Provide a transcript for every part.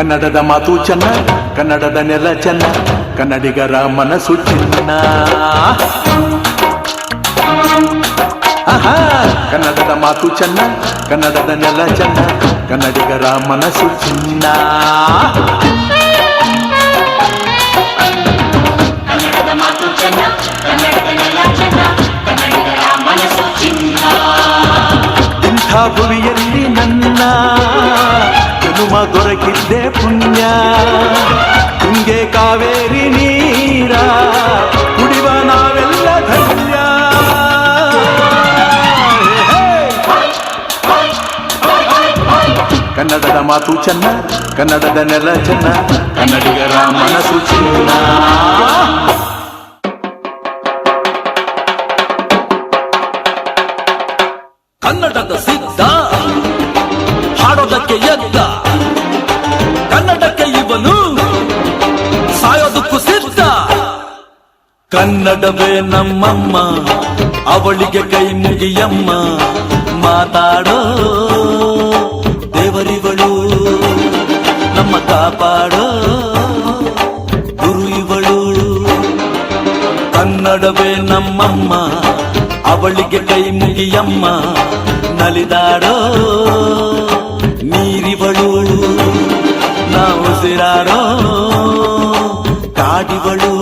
ಕನ್ನಡದ ಮಾತು ಚೆನ್ನ, ಕನ್ನಡದ ನೆಲ ಚೆನ್ನ, ಕನ್ನಡಿಗರ ಮನಸ್ಸು ಚಿನ್ನ. ಆಹಾ, ಕನ್ನಡದ ಮಾತು ಚೆನ್ನ, ಕನ್ನಡದ ನೆಲ ಚೆನ್ನ, ಕನ್ನಡಿಗರ ಮನಸ್ಸು ಚಿನ್ನ. ಕನ್ನಡದ ಮಾತು ಚೆನ್ನ, ಕನ್ನಡದ ನೆಲ ಚೆನ್ನ, ಕನ್ನಡಿಗರ ಮನಸ್ಸು ಚಿನ್ನ. ಇಂಥ ಭುವಿಯಲ್ಲಿ ನನ್ನ ಜನುಮ ದೊರಕಿದ್ದೆ ಪುಣ್ಯ. ತುಂಗೆ ಕಾವೇರಿ ನೀರ ಕುಡಿವ ನಾವೆಲ್ಲ ಧನ್ಯ. ಕನ್ನಡದ ಮಾತು ಚೆನ್ನ, ಕನ್ನಡದ ನೆಲ ಚೆನ್ನ, ಕನ್ನಡಿಗರ ಮನಸ್ಸು ಚಿನ್ನ. ಕನ್ನಡದ ಸಿದ್ಧ ಹಾಡೋದಕ್ಕೆ ಎದ್ದ, ಕನ್ನಡಕ್ಕೆ ಇವನು ಸಾಯೋದಕ್ಕೂ ಸಿದ್ಧ. ಕನ್ನಡವೇ ನಮ್ಮಮ್ಮ, ಅವಳಿಗೆ ಕೈ ಮುಗಿಯಮ್ಮ. ಮಾತಾಡೋ ದೇವರಿವಳು, ನಮ್ಮ ಕಾಪಾಡೋ ಗುರು ಇವಳು. ಕನ್ನಡವೇ ನಮ್ಮಮ್ಮ, ಅವಳಿಗೆ ಕೈ ಮುಗಿಯಮ್ಮ. ನಲಿದಾಡೋ ನೀರಿವಳು, ನಾವು ಉಸಿರಾಡೋ ಕಾಡಿವಳು.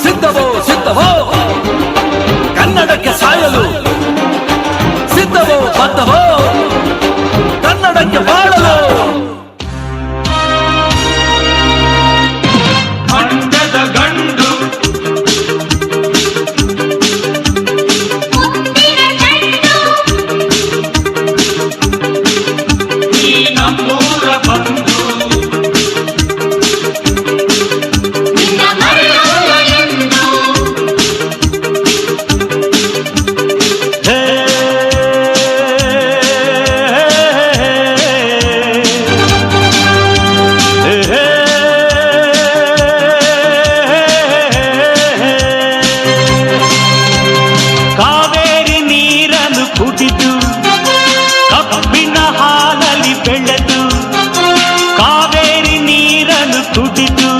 ಸಿದ್ಧವೋ ಸಿದ್ಧವೋ ಕನ್ನಡಕ್ಕೆ ಸಾಯಲು, ಸಿದ್ಧವೋ ಬದ್ಧವೋ ಕನ್ನಡಕ್ಕೆ ಬಾಳಲು. ಮಂಡ್ಯದ ಗಂಡು ನಮ್ಮೂರ ಬಂಧು, ನಿನ್ನ ಮರೆಯೋಲ್ಲ ಎಂದು. ಹೇ ಹೇ ಕಾವೇರಿ ನೀರನ್ನು ಕುಡಿದು ಕಬ್ಬಿನ ಹಾಲಲ್ಲಿ ಬೆಳೆದು, ಕಾವೇರಿ ನೀರನ್ನು ಕುಡಿದು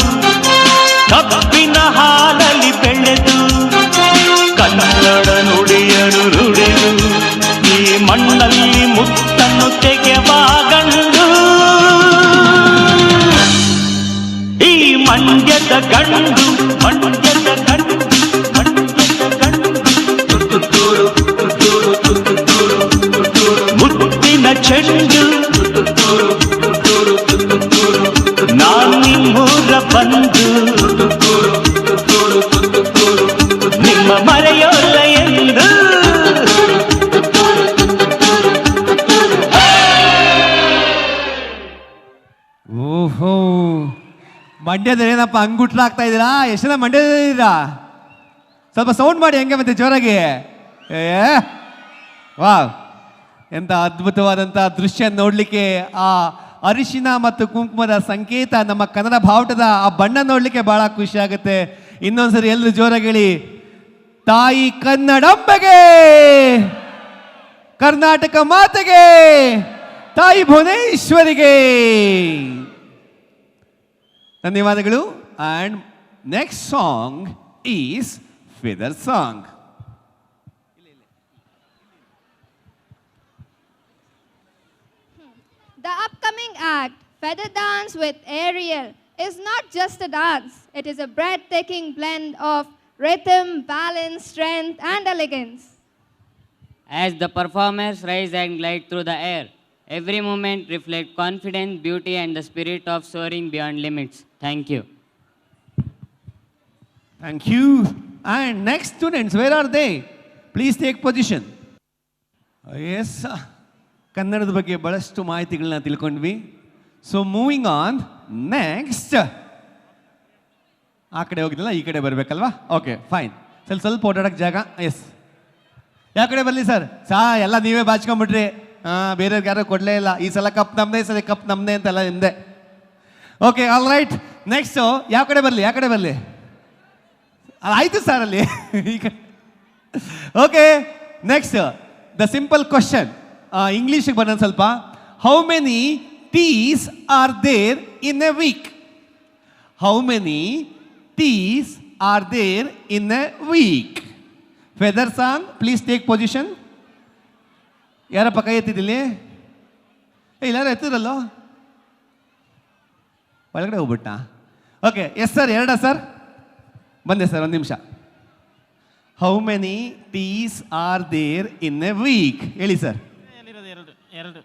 ಕಬ್ಬಿನ ಹಾಲಲ್ಲಿ ಬೆಳೆದು, ಕನ್ನಡ ನುಡಿಯರು ನುಡಿದು ಈ ಮಣ್ಣಲ್ಲಿ ಮುತ್ತನ್ನು ತೆಗೆವ ಗಂಡು. ಈ ಮಂಡ್ಯದ ಗಂಡು, ಮಂಡ್ಯದ ಗಂಡು, ಮಂಡ್ಯದ ಗಂಡು. ಮುತ್ತಿನ ಚೆಂಡು, ನಾನ್ ನಿಮ್ಮೂರ ಬಂದು ನಿಮ್ಮ ಮರೆಯೋಲ್ಲ ಎಂದು. ಓಹೋ, ಮಂಡ್ಯದ ಏನಪ್ಪ ಅಂಗುಟ್ಲಾಗ್ತಾ ಇದ್ದೀರಾ? ಎಷ್ಟು ಜನ ಮಂಡ್ಯದಿದ್ದೀರಾ? ಸ್ವಲ್ಪ ಸೌಂಡ್ ಮಾಡಿ ಹೆಂಗೆ ಮತ್ತೆ ಜೋರಾಗಿ. ಏ ವಾವ್, ಎಂಥ ಅದ್ಭುತವಾದಂಥ ದೃಶ್ಯ ನೋಡಲಿಕ್ಕೆ. ಆ ಅರಿಶಿನ ಮತ್ತು ಕುಂಕುಮದ ಸಂಕೇತ, ನಮ್ಮ ಕನ್ನಡ ಬಾವುಟದ ಆ ಬಣ್ಣ ನೋಡಲಿಕ್ಕೆ ಭಾಳ ಖುಷಿ ಆಗುತ್ತೆ. ಇನ್ನೊಂದ್ಸರಿ ಎಲ್ಲರೂ ಜೋರಾಗಿ ಹೇಳಿ, ತಾಯಿ ಕನ್ನಡಂಬೆಗೆ, ಕರ್ನಾಟಕ ಮಾತೆಗೆ, ತಾಯಿ ಭುವನೇಶ್ವರಿಗೆ ಧನ್ಯವಾದಗಳು. And next song is feather song. The upcoming act, Feather Dance with Ariel, is not just a dance. It is a breathtaking blend of rhythm, balance, strength, and elegance. As the performers rise and glide through the air, every moment reflects confidence, beauty, and the spirit of soaring beyond limits. Thank you. Thank you. And next students, where are they? Please take position. Yes, ಕನ್ನಡದ ಬಗ್ಗೆ ಬಹಳಷ್ಟು ಮಾಹಿತಿಗಳನ್ನ ತಿಳ್ಕೊಂಡ್ವಿ. So moving on, next ಆ ಕಡೆ ಹೋಗಿದ್ದಿಲ್ಲ, ಈ ಕಡೆ ಬರಬೇಕಲ್ವಾ? Okay fine. ಸ್ವಲ್ಪ ಓಡಾಡಕ್ಕೆ ಜಾಗ. ಎಸ್, ಯಾವ ಕಡೆ ಬರಲಿ ಸರ್? ಎಲ್ಲ ನೀವೇ ಬಾಚ್ಕೊಂಡ್ಬಿಟ್ರಿ. ಬೇರೆಯವ್ರಿಗೆ ಯಾರು ಕೊಡಲೇ ಇಲ್ಲ. ಈ ಸಲ ಕಪ್ ನಮ್ಮದೇ, ಈ ಸಲ ಕಪ್ ನಮ್ಮದೇ ಅಂತೆಲ್ಲ ನಿಮ್ಮದೇ. Okay, all right. ನೆಕ್ಸ್ಟು ಯಾವ ಕಡೆ ಬರಲಿ? ಯಾವ ಕಡೆ ಬರಲಿ? ಆಯಿತು ಸರ್ ಅಲ್ಲಿ. Okay, next the simple question. ಇಂಗ್ಲೀಷಿಗೆ ಬರೋಣ ಸ್ವಲ್ಪ. How many teas are there in a week? How many teas are there in a week? Feather song, please take position. ಯಾರಪ್ಪ ಕೈ ಎತ್ತಿದ್ದಿಲ್ಲಿ? ಎಲ್ಲರೂ ಎತ್ತಿರಲ್ಲೋ? ಒಳಗಡೆ ಹೋಗ್ಬಿಟ್ಟ. ಓಕೆ, ಎಸ್ ಸರ್, ಎರಡಾ ಸರ್? ಬಂದೆ ಸರ್, ಒಂದು ನಿಮಿಷ. How many tease are there in a week? ಹೇಳಿ ಸರ್. ಎರಡು.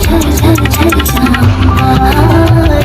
झर झर झर झर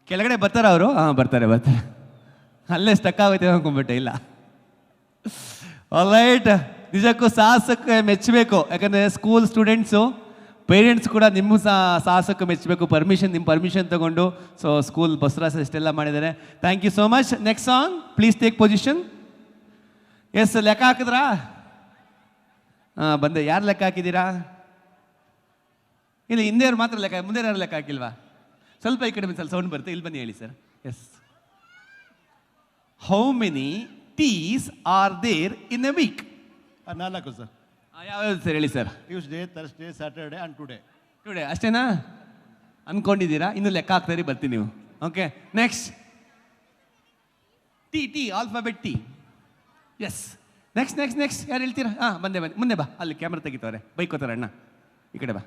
ಕೆಳಗಡೆ ಬರ್ತಾರ ಅವರು? ಹಾಂ ಬರ್ತಾರೆ. ಅಲ್ಲೇ ಸ್ಟಕ್ ಆಗೋಯ್ತೇವೆ ಅಂದ್ಕೊಂಡ್ಬಿಟ್ಟೆ. ಇಲ್ಲ, ಆಲ್ರೈಟ್. ನಿಜಕ್ಕೂ ಸಾಹಸಕ್ಕೆ ಮೆಚ್ಚಬೇಕು. ಯಾಕಂದರೆ ಸ್ಕೂಲ್ ಸ್ಟೂಡೆಂಟ್ಸು, ಪೇರೆಂಟ್ಸ್ ಕೂಡ ನಿಮ್ಮ ಸಾಹಸಕ್ಕೆ ಮೆಚ್ಚಬೇಕು. ನಿಮ್ಮ ಪರ್ಮಿಷನ್ ತಗೊಂಡು ಸ್ಕೂಲ್ ಬಸವರಾಜ್ ಇಷ್ಟೆಲ್ಲ ಮಾಡಿದ್ದಾರೆ. Thank you so much. Next song, please take position. Yes, ಲೆಕ್ಕ ಹಾಕಿದ್ರಾ? ಹಾಂ ಬಂದೆ. ಯಾರು ಲೆಕ್ಕ ಹಾಕಿದ್ದೀರಾ? ಇಲ್ಲ, ಹಿಂದೆಯವ್ರು ಮಾತ್ರ ಲೆಕ್ಕ, ಮುಂದೆ ಯಾರು ಲೆಕ್ಕ ಹಾಕಿಲ್ವಾ? ಸ್ವಲ್ಪ ಈ ಕಡೆ ಸ್ವಲ್ಪ ಸೌಂಡ್ ಬರುತ್ತೆ. ಇಲ್ಲಿ ಬನ್ನಿ, ಹೇಳಿ sir. Yes. How many tease are there in a week? 4 sir. ಯಾವ್ಯಾವ್ದು ಸರ್ ಹೇಳಿ sir? Tuesday, Thursday, Saturday and today. ಅಷ್ಟೇನಾ? ಅಂದ್ಕೊಂಡಿದ್ದೀರಾ? ಇನ್ನು ಲೆಕ್ಕ ಹಾಕ್ತಾರಿ, ಬರ್ತೀನಿ ನೀವು. Okay, next. T alphabet T. Yes. Next ಯಾರು ಹೇಳ್ತೀರಾ? ಹಾಂ ಬಂದೆ ಮುಂದೆ ಬಾ. ಅಲ್ಲಿ ಕ್ಯಾಮ್ರಾ ತೆಗಿತವ್ರೆ, ಬೈಕೋತಾರೆ ಅಣ್ಣ. ಈ ಕಡೆ ಬಾ.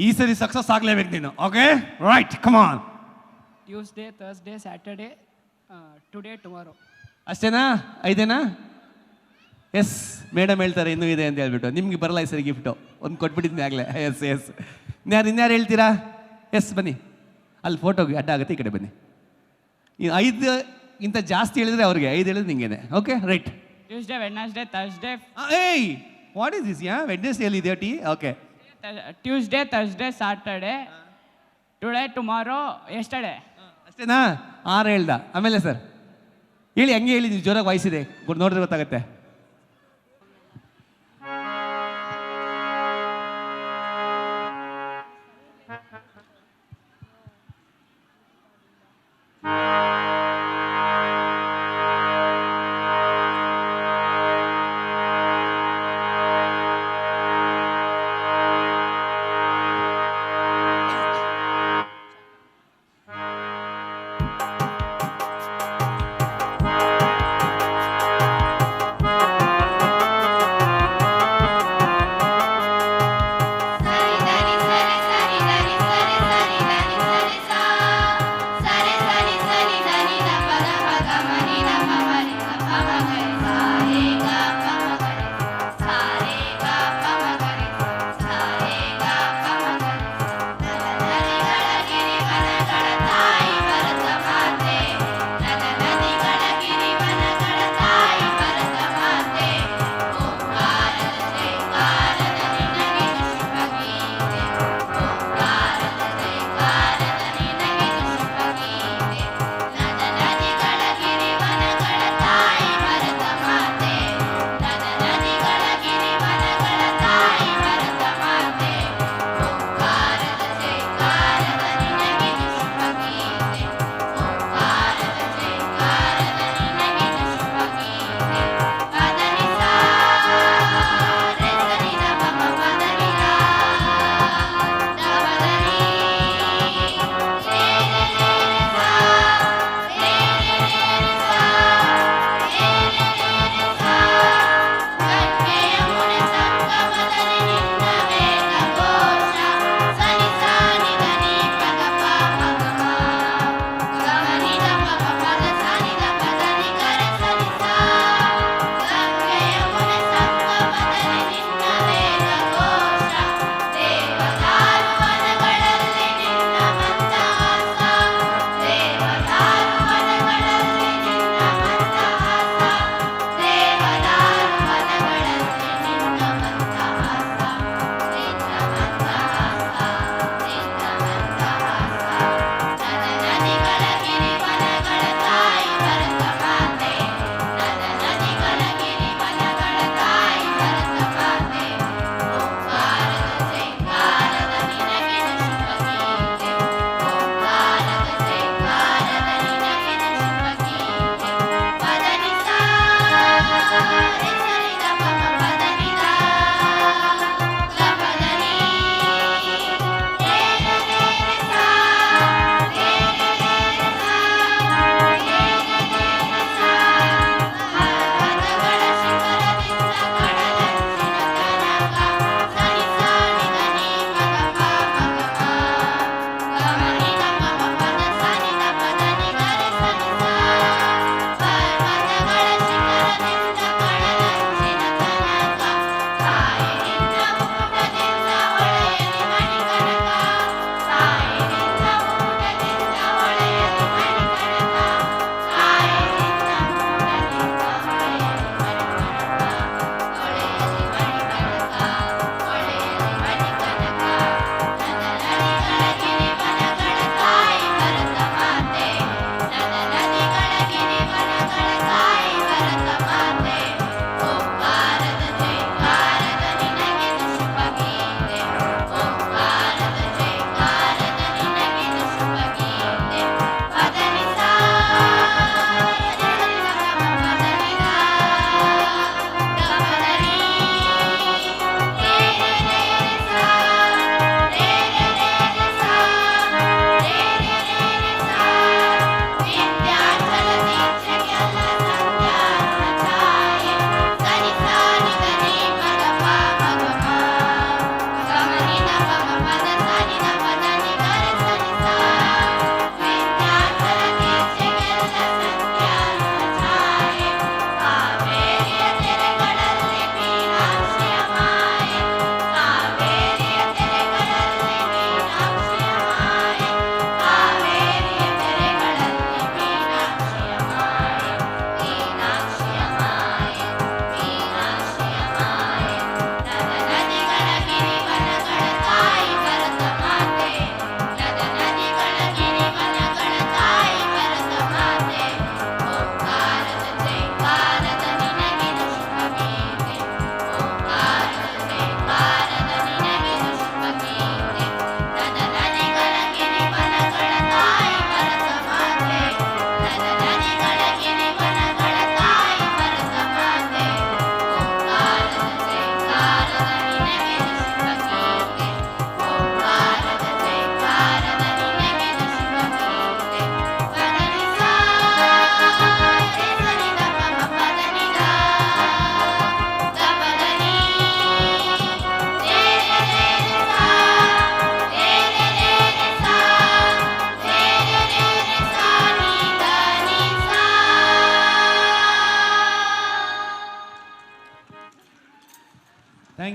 ಈ ಸರಿ ಸಕ್ಸಸ್ ಆಗ್ಲೇಬೇಕು ನೀನು. Okay, right, come on. Tuesday, Thursday, Saturday, today, tomorrow. ಅಷ್ಟೇನಾ? 5 ಎಸ್. ಮೇಡಮ್ ಹೇಳ್ತಾರೆ ಇನ್ನೂ ಇದೆ ಅಂತ ಹೇಳ್ಬಿಟ್ಟು. ನಿಮ್ಗೆ ಬರಲ್ಲ ಈ ಸರಿ ಗಿಫ್ಟು. ಒಂದು ಕೊಟ್ಬಿಟ್ಟಿದ್ದೀನಿ ಆಗಲೇ. ಎಸ್. ಇನ್ಯಾರು ಹೇಳ್ತೀರಾ? ಎಸ್ ಬನ್ನಿ. ಅಲ್ಲಿ ಫೋಟೋಗೆ ಅಡ್ಡ ಆಗುತ್ತೆ, ಈ ಕಡೆ ಬನ್ನಿ. 5 ಇಂಥ ಜಾಸ್ತಿ ಹೇಳಿದ್ರೆ ಅವ್ರಿಗೆ, 5 ಹೇಳಿದ್ರೆ ನಿಂಗೇನೆ. Okay, right. Tuesday, Wednesday, Thursday. ಏಯ್, ವಾಟ್ ಈಸ್ ದಿಸ್? ವೆಡ್ನೆಸ್ಡೇ ಎಲ್ಲಿ ಇದೆಯಾ T? Okay. Tuesday, Thursday, Saturday, today, tomorrow, yesterday. ಅಷ್ಟೇನಾ? 6 ಹೇಳ್ದ. ಆಮೇಲೆ ಸರ್ ಹೇಳಿ, ಹಂಗೆ ಹೇಳಿ, ನೀವು ಜೋರಾಗಿ ವಾಯ್ಸಿದೆ, ನೋಡಿದ್ರೆ ಗೊತ್ತಾಗತ್ತೆ.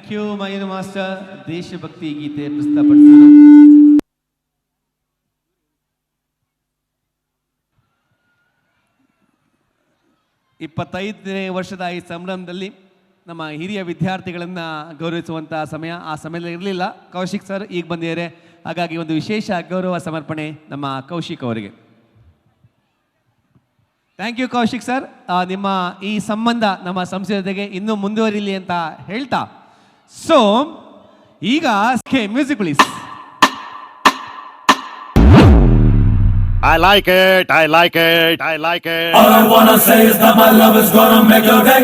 ಥ್ಯಾಂಕ್ ಯು ಮೈನು ಮಾಸ್ಟರ್. ದೇಶಭಕ್ತಿ ಗೀತೆ ಪ್ರಸ್ತುತಪಡಿಸಿದರು. ಇಪ್ಪತ್ತೈದನೇ ವರ್ಷದ ಈ ಸಂಭ್ರಮದಲ್ಲಿ ನಮ್ಮ ಹಿರಿಯ ವಿದ್ಯಾರ್ಥಿಗಳನ್ನು ಗೌರವಿಸುವಂಥ ಸಮಯ. ಆ ಸಮಯದಲ್ಲಿ ಇರಲಿಲ್ಲ, ಕೌಶಿಕ್ ಸರ್ ಈಗ ಬಂದಿದ್ದಾರೆ. ಹಾಗಾಗಿ ಒಂದು ವಿಶೇಷ ಗೌರವ ಸಮರ್ಪಣೆ ನಮ್ಮ ಕೌಶಿಕ್ ಅವರಿಗೆ. Thank you Kaushik sir. ನಿಮ್ಮ ಈ ಸಂಬಂಧ ನಮ್ಮ ಸಂಸ್ಥೆ ಜೊತೆಗೆ ಇನ್ನೂ ಮುಂದುವರಿಲಿ ಅಂತ ಹೇಳ್ತಾ, ಸೊ ಈಗ music please. I like it, I like it, I like it. All I wanna say is that my love is gonna make your day.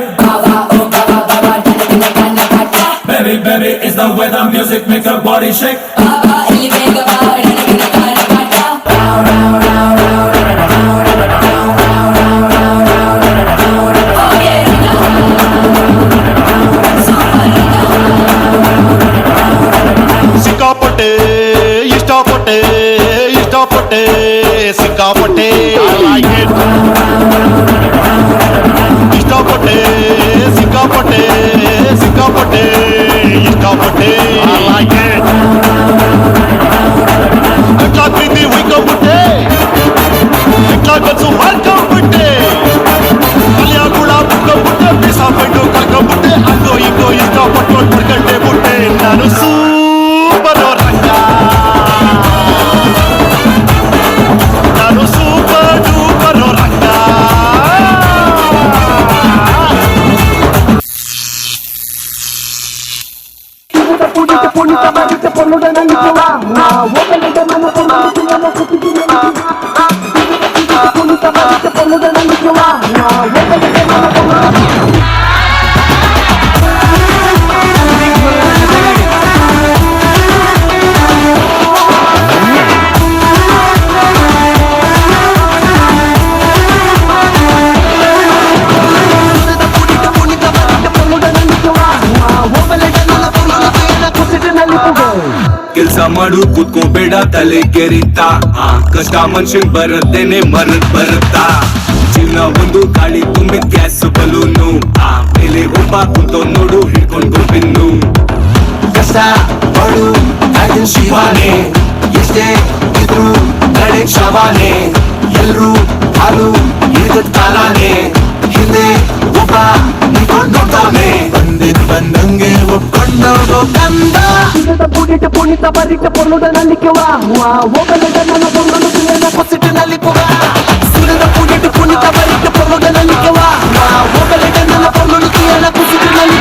Baby, baby, it's the way the music makes your body shake. ಸಿಕ್ಕಾಪಟ್ಟೆ ಇಷ್ಟಪಟ್ಟೆ ಇಷ್ಟಪಟ್ಟೆ ಸಿಕ್ಕಾಪಟ್ಟೆ I like it. ಇಷ್ಟಪಟ್ಟೆ ಸಿಕ್ಕಾಪಟ್ಟೆ ಸಿಕ್ಕಾಪಟ್ಟೆ ಇಷ್ಟಪಟ್ಟೆ I like it. ಎಟ್ಲ ಪ್ರೀತಿ ಹುಯ್ಕೊಂಬಿಟ್ಟೆ, ಎಟ್ಲ ಕನ್ಸು ಮಾಡ್ಕೊಂಬಿಟ್ಟೆ, ಅಲಿಯಾಗುಳ ಬಿಟ್ಕೊಂಬಿಟ್ಟೆ, ಬೀಸ ಪಂಡು ಕಳ್ಕೊಂಬಿಟ್ಟೆ, ಹಂಗೋ ಹಿಂಗೋ ಇಷ್ಟಪಟ್ಟು ಪಡ್ಕೊಂಡೆ ಬಿಟ್ಟೆ. ನಾನು super ರಂಗ, ನಾನು super duper ರಂಗ. ಕೆಲ್ಸ ಮಾಡು ಕೂತ್ಕೋಬೇಡ ತಲೆ ಕೆರಿತಾ, ಕಷ್ಟ ಮನುಷ್ಯನ್ ಬರದೇನೆ ಮರದ್ ಬರುತ್ತಾ. ಜೀವನ ಒಂದು ಗಾಳಿ ತುಂಬಿದ ಗ್ಯಾಸ್ ಬಲೂನು, ಮೇಲೆ ಒಬ್ಬ ಕೂತೋ ನೋಡು ಹಿಡ್ಕೊಂಡ್ ಗೊಂಬಿನ್ನು. ಕಷ್ಟ ಮಾಡು ಕಾಯ್ದಿನ್ ಶಿವಾನೆ, ಎಷ್ಟೇ ಇದ್ರು ಕಡೆ ಶವಾನೆ. ಎಲ್ರು ಹಾಲು ಇಳಿದ ಕಾಲಾನೆ, ಹಿಂದೆ ಒಬ್ಬ ನಿಂತ್ಕೊಂಡ್ ನೋಡ್ತಾನೆ. ಬಂದಿದ್ ಬಂದಂಗೆ ಒಪ್ಕೊಂಡೋಗೋ ಕಂದ. ಪುಣಿತ ಬರಿಟ ಪೊರ್ಲುಡನಲ್ಲಿ ಪೊಸಿಟಿನಲ್ಲಿ ಸುರದ ಪುಣಿಟ ಪುಣಿತ ಬರಿಟ ಪೊರ್ಲುಡನಲ್ಲಿ ಒಬ್ಬಲೆಟನಲ್ಲ ಪೊರ್ಲುಡಿಕೆಯಲ್ಲ ಪೊಸಿಟಿನಲ್ಲಿ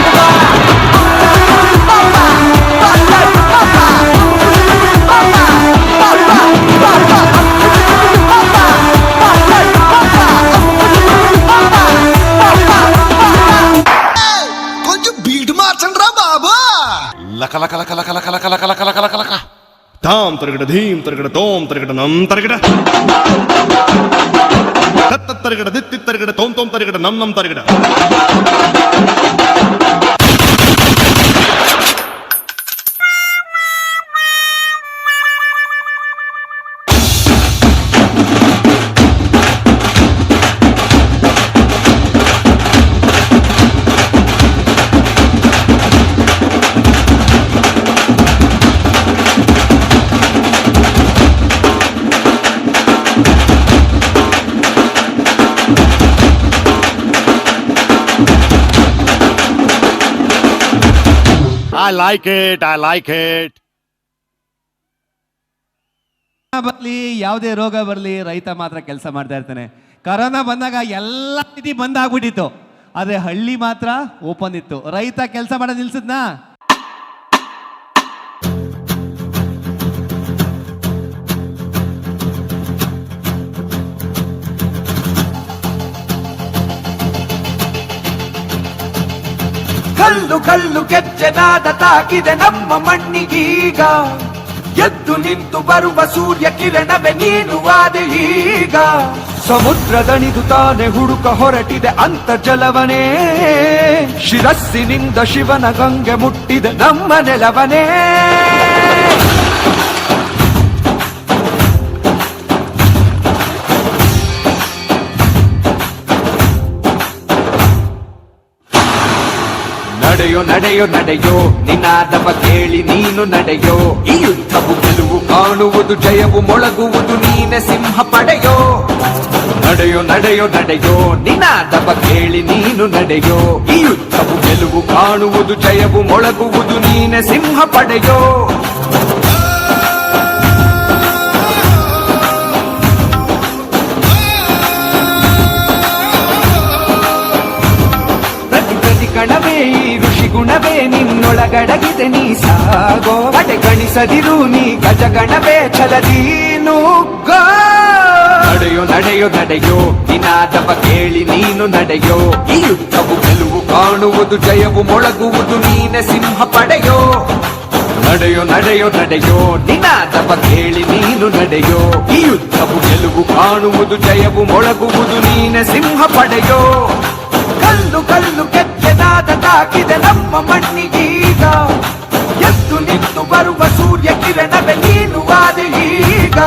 కొంచెం బీట్ మార్చండి రా బాబా. లక లక లక లక లక లక లక లక లక లక లక తాం తరగడ ధీం తరగడ తోం తరగడ నం తరగడ తత్త తరగడ దిత్తి తరగడ తోం తోం తరగడ నం నం తరగడ. I like it, I like it. ಬರಲಿ, ಯಾವುದೇ ರೋಗ ಬರಲಿ, ರೈತ ಮಾತ್ರ ಕೆಲಸ ಮಾಡ್ತಾ ಇರ್ತಾನೆ. ಕರೋನಾ ಬಂದಾಗ ಎಲ್ಲ ಸ್ಥಿತಿ ಬಂದ್ ಆಗ್ಬಿಟ್ಟಿತ್ತು, ಆದ್ರೆ ಹಳ್ಳಿ ಮಾತ್ರ ಓಪನ್ ಇತ್ತು. ರೈತ ಕೆಲಸ ಮಾಡೋದು ನಿಲ್ಸಿದ್ನಾ? ಕಲ್ಲು ಕಲ್ಲು ಕೆಚ್ಚನಾದ ತಾಕಿದೆ ನಮ್ಮ ಮಣ್ಣಿಗೀಗ. ಎದ್ದು ನಿಂತು ಬರುವ ಸೂರ್ಯ ಕಿರಣವೇ ನೀನು ಆದೆ ಈಗ. ಸಮುದ್ರದಣಿದು ತಾನೆ ಹುಡುಕ ಹೊರಟಿದೆ ಅಂತರ್ಜಲವನೇ. ಶಿರಸ್ಸಿನಿಂದ ಶಿವನ ಗಂಗೆ ಮುಟ್ಟಿದೆ ನಮ್ಮ ನೆಲವನೇ. ನಡೆಯೋ ನಡೆಯೋ ನಡೆಯೋ ನಿನಾದವ ಕೇಳಿ ನೀನು ನಡೆಯೋ ಈ ಯುದ್ಧವು ಗೆಲುವು ಕಾಣುವುದು ಜಯವು ಮೊಳಗುವುದು ನೀನೆ ಸಿಂಹ ಪಡೆಯೋ ನಡೆಯೋ ನಡೆಯೋ ನಡೆಯೋ ನಿನಾದವ ಕೇಳಿ ನೀನು ನಡೆಯೋ ಈ ಯುದ್ಧವು ಗೆಲುವು ಕಾಣುವುದು ಜಯವು ಮೊಳಗುವುದು ನೀನೆ ಸಿಂಹ ಪಡೆಯೋ ಕಣವೇ ಈ ಋಷಿ ಗುಣವೇ ನಿನ್ನೊಳಗಡಗಿದೆ ನೀ ಸಾಗೋ ಅಡೆ ಗಣಿಸದಿರು ನೀ ಗಜಗಣವೇ ಛಲದಿ ನುಗ್ಗೋ ನಡೆಯೋ ನಡೆಯೋ ನಡೆಯೋ ನಿನಾದವ ಕೇಳಿ ನೀನು ನಡೆಯೋ ಈ ಯುದ್ಧವು ಗೆಲುವು ಕಾಣುವುದು ಜಯವು ಮೊಳಗುವುದು ನೀನೆ ಸಿಂಹ ಪಡೆಯೋ ನಡೆಯೋ ನಡೆಯೋ ನಡೆಯೋ ನಿನಾದವ ಕೇಳಿ ನೀನು ನಡೆಯೋ ಈ ಯುದ್ಧವು ಗೆಲುವು ಕಾಣುವುದು ಜಯವು ಮೊಳಗುವುದು ನೀನೆ ಸಿಂಹ ಪಡೆಯೋ ಕಲ್ಲು ಕಲ್ಲು ಕೆಚ್ಚನಾದ ತಾಕಿದೆ ನಮ್ಮ ಮಣ್ಣಿಗೀಗ ಎದ್ದು ನಿಂತು ಬರುವ ಸೂರ್ಯ ಕಿರಣವೇ ನೀನು ಆದೆ ಈಗ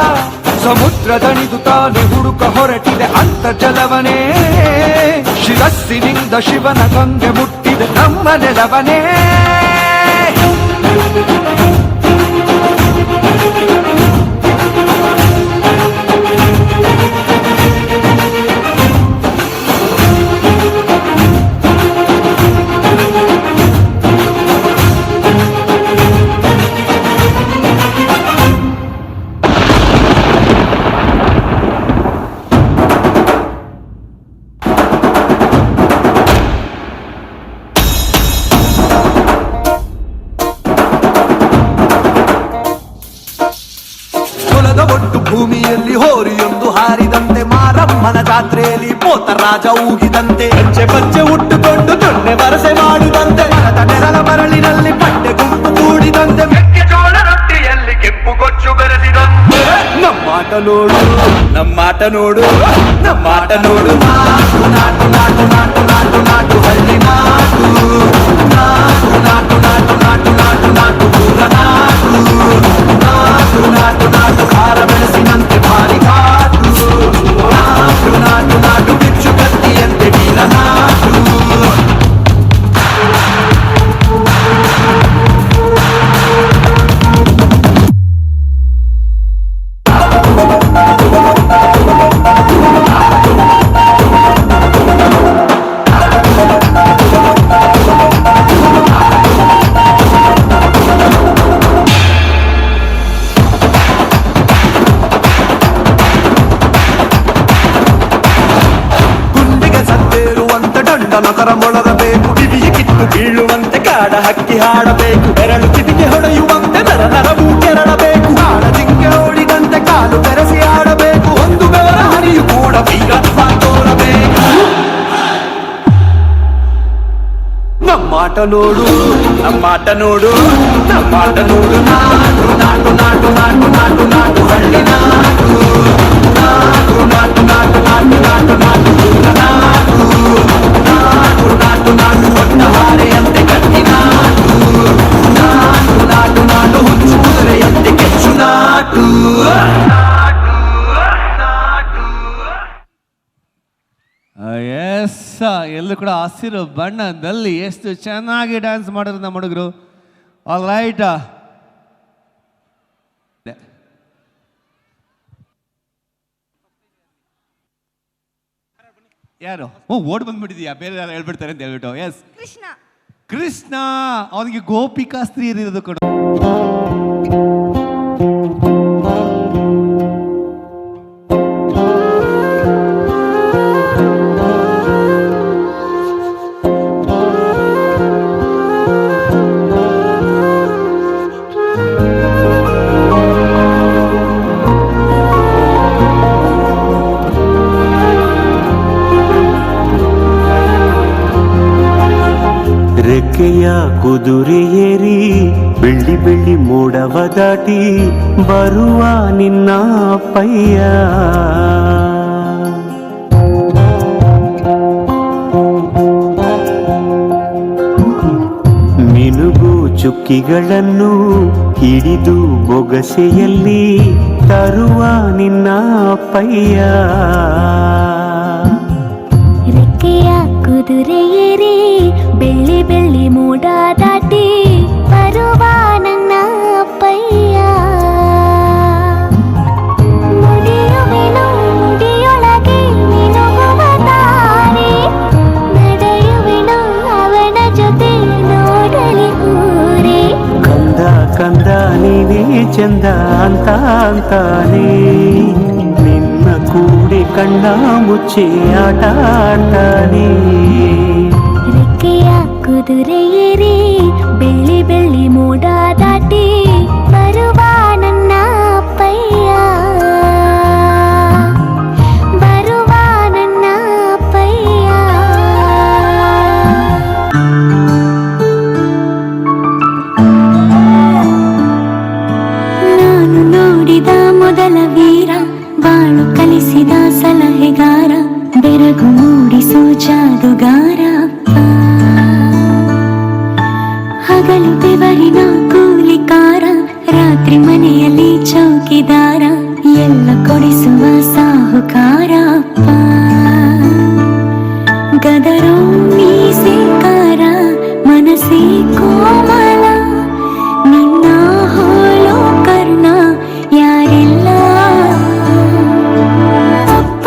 ಸಮುದ್ರದಣಿದು ತಾನೆ ಹುಡುಕ ಹೊರಟಿದೆ ಅಂತರ್ಜಲವನೇ ಶಿರಸ್ಸಿನಿಂದ ಶಿವನ ಗಂಗೆ ಮುಟ್ಟಿದೆ ನಮ್ಮ ನೆಲವನೇ ಒಟ್ಟು ಭೂಮಿಯಲ್ಲಿ ಹೋರಿಯೊಂದು ಹಾರಿದಂತೆ ಮಾರಮ್ಮನ ಜಾತ್ರೆಯಲ್ಲಿ ಪೋತರಾಜ ಊಗಿದಂತೆ ಪಚ್ಚೆ ಪಚ್ಚೆ ಉಟ್ಟುಕೊಂಡು ದೊಣ್ಣೆ ವರಸೆ ಮಾಡುವಂತೆ ಮರದ ನೆರಳ ಮರಳಿನಲ್ಲಿ ಪಟ್ಟೆ ಗುಂಪು ಕೂಡಿದಂತೆ ಮೆಕ್ಕೆಜೋಳ ರೊಟ್ಟಿಯಲ್ಲಿ ಕೆಂಪು ಗೊಚ್ಚು ಬೆರೆಸಿದಂತೆ ನಮ್ಮಾಟ ನೋಡು ನಮ್ಮಾಟ ನೋಡು ನಮ್ಮಾಟ ನೋಡು ನಾಟು ನಾಟು ನಾಟು ನಾಟು ನಾಟು ನಾಟು ಹಳ್ಳಿ ನಾಟು ನಾಟು ನಾಟು ನಾಟು ನಾಟು ನಾಟು ನಾಟು ದೂರ ನಾಟು ನಾಟು ನಾಟು ನಾಟು ಭಾರ ಬೆಳೆಸಿನಂತೆ ಭಾರಿ ಕಾಟು ನಾಟು ನಾಟು ನಾಟು ಬಿಚ್ಚು ಕತ್ತಿಯಂತೆ ನೀಲ ನಾಟು ನಕರ ಮೊಳಗಬೇಕು ಕಿವಿಯ ಕಿತ್ತು ಬೀಳುವಂತೆ ಕಾಡ ಹಕ್ಕಿ ಹಾಡಬೇಕು ಬೆರಳು ಕಿಟಿಕೆ ಹೊಡೆಯುವಂತೆ ನರ ನರವು ಕೆರಳಬೇಕು ಕಾಡ ಜಿಂಕೆ ಓಡಿದಂತೆ ಕಾಲು ಬೆರೆಸಿ ಆಡಬೇಕು ಒಂದು ಬೆವರ ಹರಿಯು ಕೂಡ ವೀರತ್ವ ತೋರಬೇಕು ನಮ್ಮಾಟ ನೋಡು ನಮ್ಮಾಟ ನೋಡು ನಮ್ಮಾಟ ನೋಡು ನಾಟು ನಾಟು ನಾಟು ನಾಟು ನಾಟು ನಾಟು ಹಳ್ಳಿ ನಾಟು ನಾಟು ನಾಟು ನಾಟು ನಾಟು ನಾಟು ನಾಟು ದೂರ ನಾಟು ನಾಟು ನಾಟು ನಾಟು ಹೊಟ್ಟ ಹಾರೆಯಂತೆ ಕಟ್ಟಿ ನಾಟು ನಾಟು ನಾಟು ನಾಟು ಹುಚ್ಚು ಕುದುರೆಯಂತೆ ಕೆಚ್ಚು ನಾಟು ಎಸ್ ಎಲ್ಲರೂ ಕೂಡ ಹಸಿರು ಬಣ್ಣದಲ್ಲಿ ಎಷ್ಟು ಚೆನ್ನಾಗಿ ಡ್ಯಾನ್ಸ್ ಮಾಡಿದ್ರು ನಮ್ಮ ಹುಡುಗರು. ಆಲ್ ರೈಟ್, ಯಾರು ಓಡ್ ಬಂದ್ಬಿಟ್ಟಿದ್ಯಾ, ಬೇರೆ ಯಾರು ಹೇಳ್ಬಿಡ್ತಾರೆ ಅಂತ ಹೇಳ್ಬಿಟ್ಟು. ಎಸ್, ಕೃಷ್ಣ. ಕೃಷ್ಣ ಅವನಿಗೆ ಗೋಪಿಕಾ ಸ್ತ್ರೀ ಇರೋದು ಕೂಡ. ರೆಕ್ಕೆಯ ಕುದುರೆಯೇರಿ ಬೆಳ್ಳಿ ಬೆಳ್ಳಿ ಮೋಡವ ದಾಟಿ ಬರುವ ನಿನ್ನ ಪಯ್ಯ, ಮಿನುಗು ಚುಕ್ಕಿಗಳನ್ನು ಹಿಡಿದು ಬೊಗಸೆಯಲ್ಲಿ ತರುವ ನಿನ್ನ ಪಯ್ಯ. ರೆಕ್ಕೆಯ ಕುದುರೆಯೇರಿ ಬೆಳ್ಳಿ ಬೆಳ್ಳಿ ಮೋಡ ದಾಟಿ ಬರುವ ನನ್ನ ಅಪ್ಪಯ್ಯ ಮುಡಿಯುವೆನು ಮುಡಿಯೊಳಗೆ ಮಿನುಗುವ ತಾರೆ ನಡೆಯುವೆನು ಅವನ ಜೊತೆ ನೋಡಲಿ ಊರೇ ಕಂದ ಕಂದ ನೀನೇ ಚಂದ ಅಂತ ಅಂತಾನೆ ನಿನ್ನ ಕೂಡಿ ಕಣ್ಣ ಮುಚ್ಚಿ ಆಟ ಆಡ್ತಾನೆ ರೆಕ್ಕೆಯ ಕುದುರೆಯೇರಿ ಬೆಳ್ಳಿ ಬೆಳ್ಳಿ ಮೋಡ ದಾಟಿ ಬರುವ ನನ್ನ ಅಪ್ಪಯ್ಯ ಬರುವ ನನ್ನ ಅಪ್ಪಯ್ಯ ನಾನು ನೋಡಿದ ಮೊದಲ ವೀರ ಬಾಳು ಕಲಿಸಿದ ಸಲಹೆಗಾರ ಬೆರಗು ಮೂಡಿಸೋ ಜಾದುಗಾರ ಹಗಲು ಬೆವರಿನ ಕೂಲಿಕಾರ ರಾತ್ರಿ ಮನೆಯಲ್ಲಿ ಚೌಕಿದಾರ ಎಲ್ಲ ಕೊಡಿಸುವ ಸಾಹುಕಾರ ಗದರೋ ಮೀಸೆಕಾರ ಮನಸ್ಸೇ ಕೋಮಲ ನಿನ್ನ ಹೋಲೋ ಕರ್ಣ ಯಾರಿಲ್ಲ ಅಪ್ಪ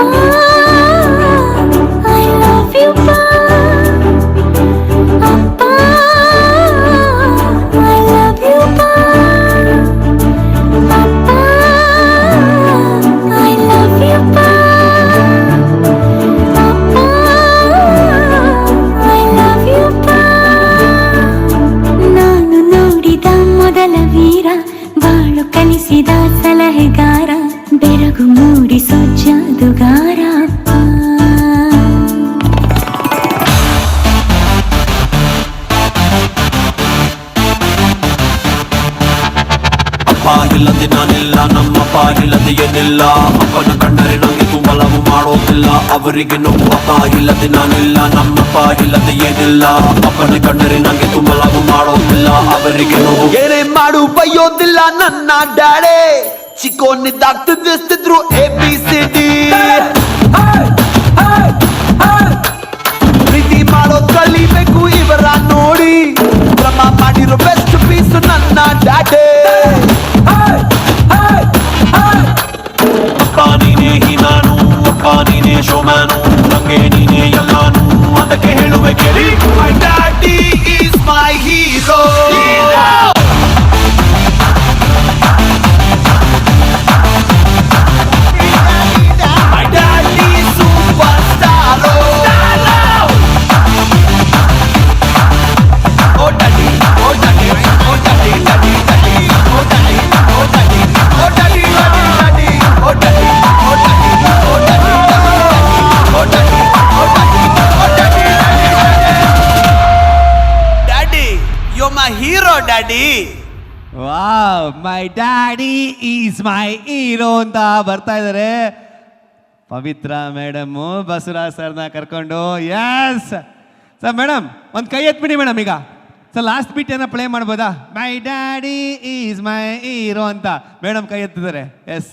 ಐ ಲವ್ ಯು ಅಪ್ಪ ಐ ಲವ್ ಯು ಅಪ್ಪ ಐ ಲವ್ ಯು ಅಪ್ಪ ಐ ಲವ್ ಯು ನಾನು ನೋಡಿದ ಮೊದಲ ವೀರ ಬಾಳು ಕಲಿಸಿದ ಸಲಹೆಗಾರ ಬೆರಗು ಮೂಡಿಸೋ ಜಾದುಗಾರ ಅಪ್ಪ ಇಲ್ಲದೆ ನಾನಿಲ್ಲ ನಮ್ಮಪ್ಪ ಇಲ್ಲದೆ ಏನಿಲ್ಲ ಅಪ್ಪನ ಕಂಡರೆ ನನಗೆ ತುಂಬಲವು ಮಾಡೋದಿಲ್ಲ ಅವರಿಗೆ ನೋವು ಅಪ್ಪ ಇಲ್ಲದೆ ನಾನಿಲ್ಲ ನಮ್ಮಪ್ಪ ಇಲ್ಲದೆ ಏನಿಲ್ಲ ಅಪ್ಪನ ಕಂಡರೆ ನನಗೆ ತುಂಬಲವು ಮಾಡೋದಿಲ್ಲ ಅವರಿಗೆ ನೋವು ಏನೇ ಮಾಡು ಬೈಯೋದಿಲ್ಲ ನನ್ನ ಡ್ಯಾಡೆ ಚಿಕ್ಕೋನಿದ್ದಾಗ ತಿದ್ದಿಸ್ತಿದ್ರು ABCD ಪ್ರೀತಿ ಮಾಡೋದ್ ಕಲಿಬೇಕು ಇವರ ನೋಡಿ ಕ್ರಮ ಮಾಡಿರೋ ಬೆಸ್ಟ್ ಪೀಸ್ ನನ್ನ ಡ್ಯಾಡೆ ಅಪ್ಪ ನೀನೇ ಹೀನಾನು ಅಪ್ಪ ನೀನೇ ಶೋಮ್ಯಾನು ನಂಗೆ ನೀನೇ ಎಲ್ಲಾನು ಅದಕ್ಕೆ ಹೇಳುವೆ ಕೇಳಿ My daddy is my hero My daddy is superstar Oh daddy, oh daddy, oh daddy, daddy, daddy Oh daddy, oh daddy, oh daddy, daddy, daddy Oh daddy, oh daddy, oh daddy, oh daddy, oh daddy, oh daddy, daddy you're my hero daddy wow my daddy is my hero ಅಂತ ಬರ್ತಾ ಇದ್ದಾರೆ ಪವಿತ್ರ madam Basavaraj ಸರ್ನ ಕರ್ಕೊಂಡು yes sir madam ಒಂದು ಕೈ ಎತ್ಬಿಡಿ madam ಈಗ sir last beat ಏನೋ ಪ್ಲೇ ಮಾಡ್ಬೋದಾ my daddy is my hero ಅಂತ ಮೇಡಮ್ ಕೈ ಎತ್ತಿದ್ದಾರೆ yes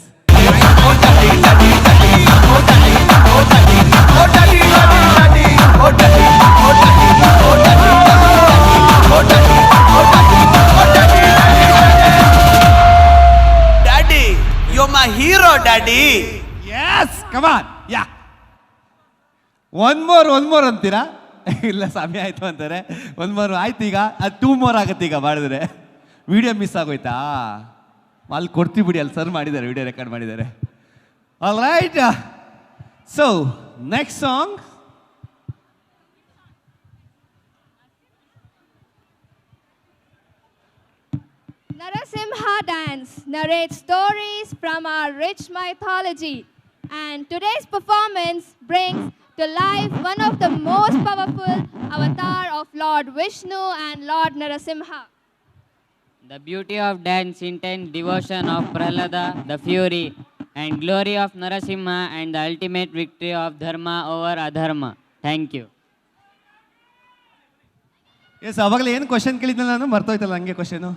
Daddy, you're my hero, Daddy. Yes come on yeah one more ಅಂತೀರಾ ಇಲ್ಲ ಸಮಯ ಆಯ್ತು ಅಂತಾರೆ ಒನ್ ಮೋರ್ ಆಯ್ತು ಈಗ ಅದು 2 more ಆಗುತ್ತೆ ಈಗ ಮಾಡಿದ್ರೆ ವಿಡಿಯೋ ಮಿಸ್ ಆಗೋಯ್ತಾ ಅಲ್ಲಿ ಕೊಡ್ತೀವಿ ಬಿಡಿ ಅಲ್ಲಿ ಸರ್ ಮಾಡಿದ್ದಾರೆ ವಿಡಿಯೋ ರೆಕಾರ್ಡ್ ಮಾಡಿದ್ದಾರೆ all right so next song Narasimha dance narrates stories from our rich mythology, and today's performance brings to life one of the most powerful avatar of Lord Vishnu and Lord Narasimha. The beauty of dance, intense devotion of Prahlada, the fury and glory of Narasimha, and the ultimate victory of Dharma over Adharma. Thank you. Yes ಅವಾಗಲೇ ಏನು question ಕೇಳಿದ್ನಲ್ಲ ನಾನು ಮರ್ತೋಯ್ತಲ್ಲ ಹಂಗೆ question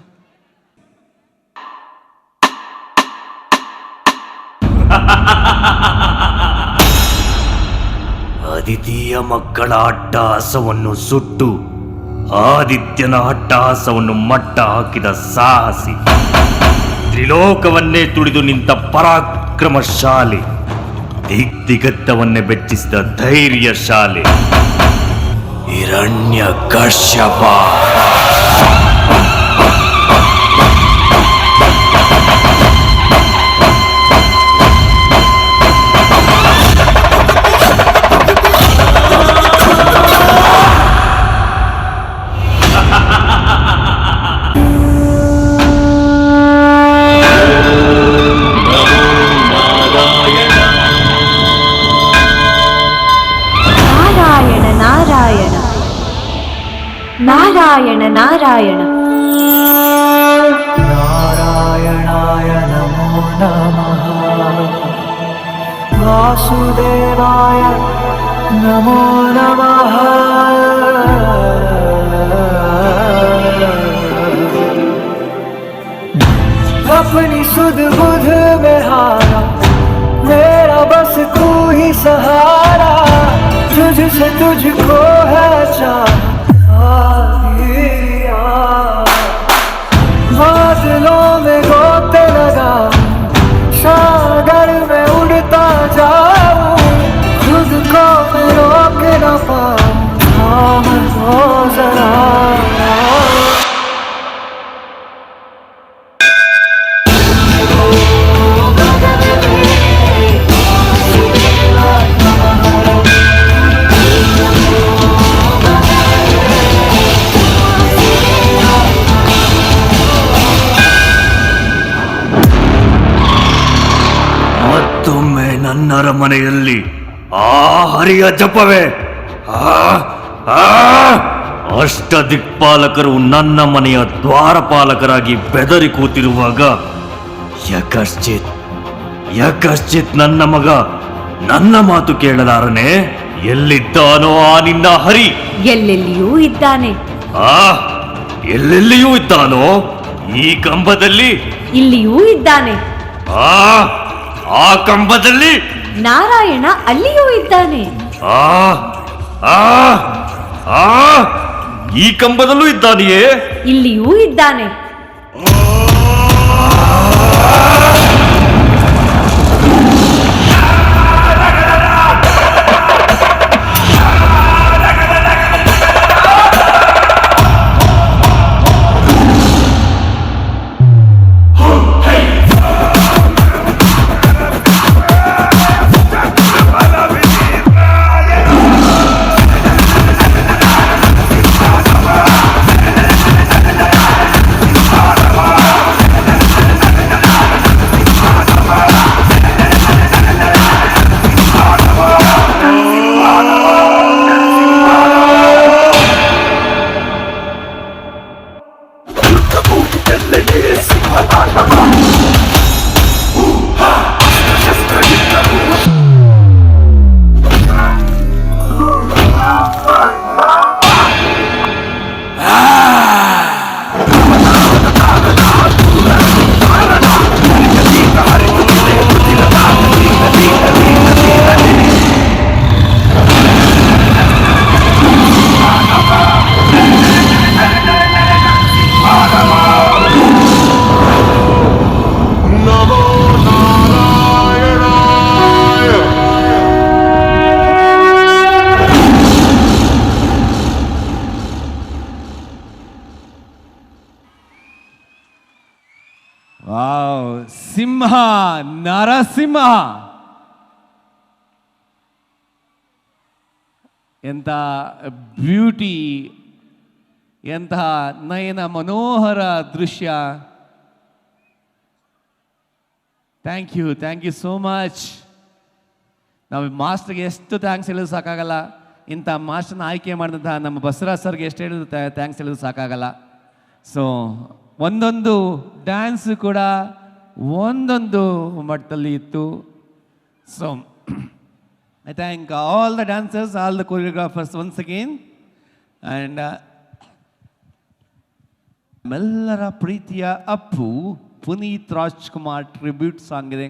ಅದಿತಿಯ ಮಕ್ಕಳ ಅಟ್ಟಹಾಸವನ್ನು ಸುಟ್ಟು ಆದಿತ್ಯನ ಅಟ್ಟಹಾಸವನ್ನು ಮಟ್ಟ ಹಾಕಿದ ಸಾಹಸಿ, ತ್ರಿಲೋಕವನ್ನೇ ತುಳಿದು ನಿಂತ ಪರಾಕ್ರಮಶಾಲಿ, ದಿಗ್ದಿಗತ್ತವನ್ನೇ ಬೆಚ್ಚಿಸಿದ ಧೈರ್ಯಶಾಲಿ ಹಿರಣ್ಯ ಕಶ್ಯಪ. ನಾರಾಯಣ ನಾರಾಯಣ ನಾರಾಯಣಾಯ ನಮೋ ನಮಃ ವಾಸುದೇವಾಯ ನಮೋ ನಮಃ अपनी सुध बुध में हारा मेरा बस तू ही सहारा तुझसे तुझको है बादलों में गोते लगा सागर में उड़ता जाऊं खुद को मैं रोक न पाऊं थाम लो जरा ಮತ್ತೊಮ್ಮೆ ನನ್ನರ ಮನೆಯಲ್ಲಿ ಆ ಹರಿಯ ಜಪವೇ. ಅಷ್ಟ ದಿಕ್ಪಾಲಕರು ನನ್ನ ಮನೆಯ ದ್ವಾರಪಾಲಕರಾಗಿ ಬೆದರಿ ಕೂತಿರುವಾಗ ಯಕಶ್ಚಿತ್ ನನ್ನ ಮಗ ನನ್ನ ಮಾತು ಕೇಳಲಾರನೆ. ಎಲ್ಲಿದ್ದಾನೋ ಆ ನಿನ್ನ ಹರಿ? ಎಲ್ಲೆಲ್ಲಿಯೂ ಇದ್ದಾನೆ. ಎಲ್ಲೆಲ್ಲಿಯೂ ಇದ್ದಾನೋ? ಈ ಕಂಬದಲ್ಲಿ? ಇಲ್ಲಿಯೂ ಇದ್ದಾನೆ. ಆ ಕಂಬದಲ್ಲಿ? ನಾರಾಯಣ ಅಲ್ಲಿಯೂ ಇದ್ದಾನೆ. ಈ ಕಂಬದಲ್ಲೂ ಇದ್ದಾನೆಯೇ? ಇಲ್ಲಿಯೂ ಇದ್ದಾನೆ. ಸಿಂಹ, ನರಸಿಂಹ, ಎಂಥ ಬ್ಯೂಟಿ, ಎಂತಹ ನಯನ ಮನೋಹರ ದೃಶ್ಯ. Thank you so much. ನಾವು ಮಾಸ್ಟರ್ಗೆ ಎಷ್ಟು ಥ್ಯಾಂಕ್ಸ್ ಹೇಳೋದು ಸಾಕಾಗಲ್ಲ. ಇಂಥ ಮಾಸ್ಟರ್ನ ಆಯ್ಕೆ ಮಾಡಿದಂತಹ ನಮ್ಮ ಬಸವರಾಜ್ ಸರ್ಗೆ ಎಷ್ಟು ಹೇಳಿದ್ರು ಥ್ಯಾಂಕ್ಸ್ ಹೇಳೋದು ಸಾಕಾಗಲ್ಲ. ಸೊ ಒಂದೊಂದು ಡ್ಯಾನ್ಸ್ ಕೂಡ ಒಂದೊಂದು ಮಟ್ಟದಲ್ಲಿ ಇತ್ತು. So I thank all the dancers, all the choreographers once again. And ನಮ್ಮೆಲ್ಲರ ಪ್ರೀತಿಯ ಅಪ್ಪು ಪುನೀತ್ ರಾಜ್ಕುಮಾರ್ ಟ್ರಿಬ್ಯೂಟ್ ಸಾಂಗ್ ಇದೆ.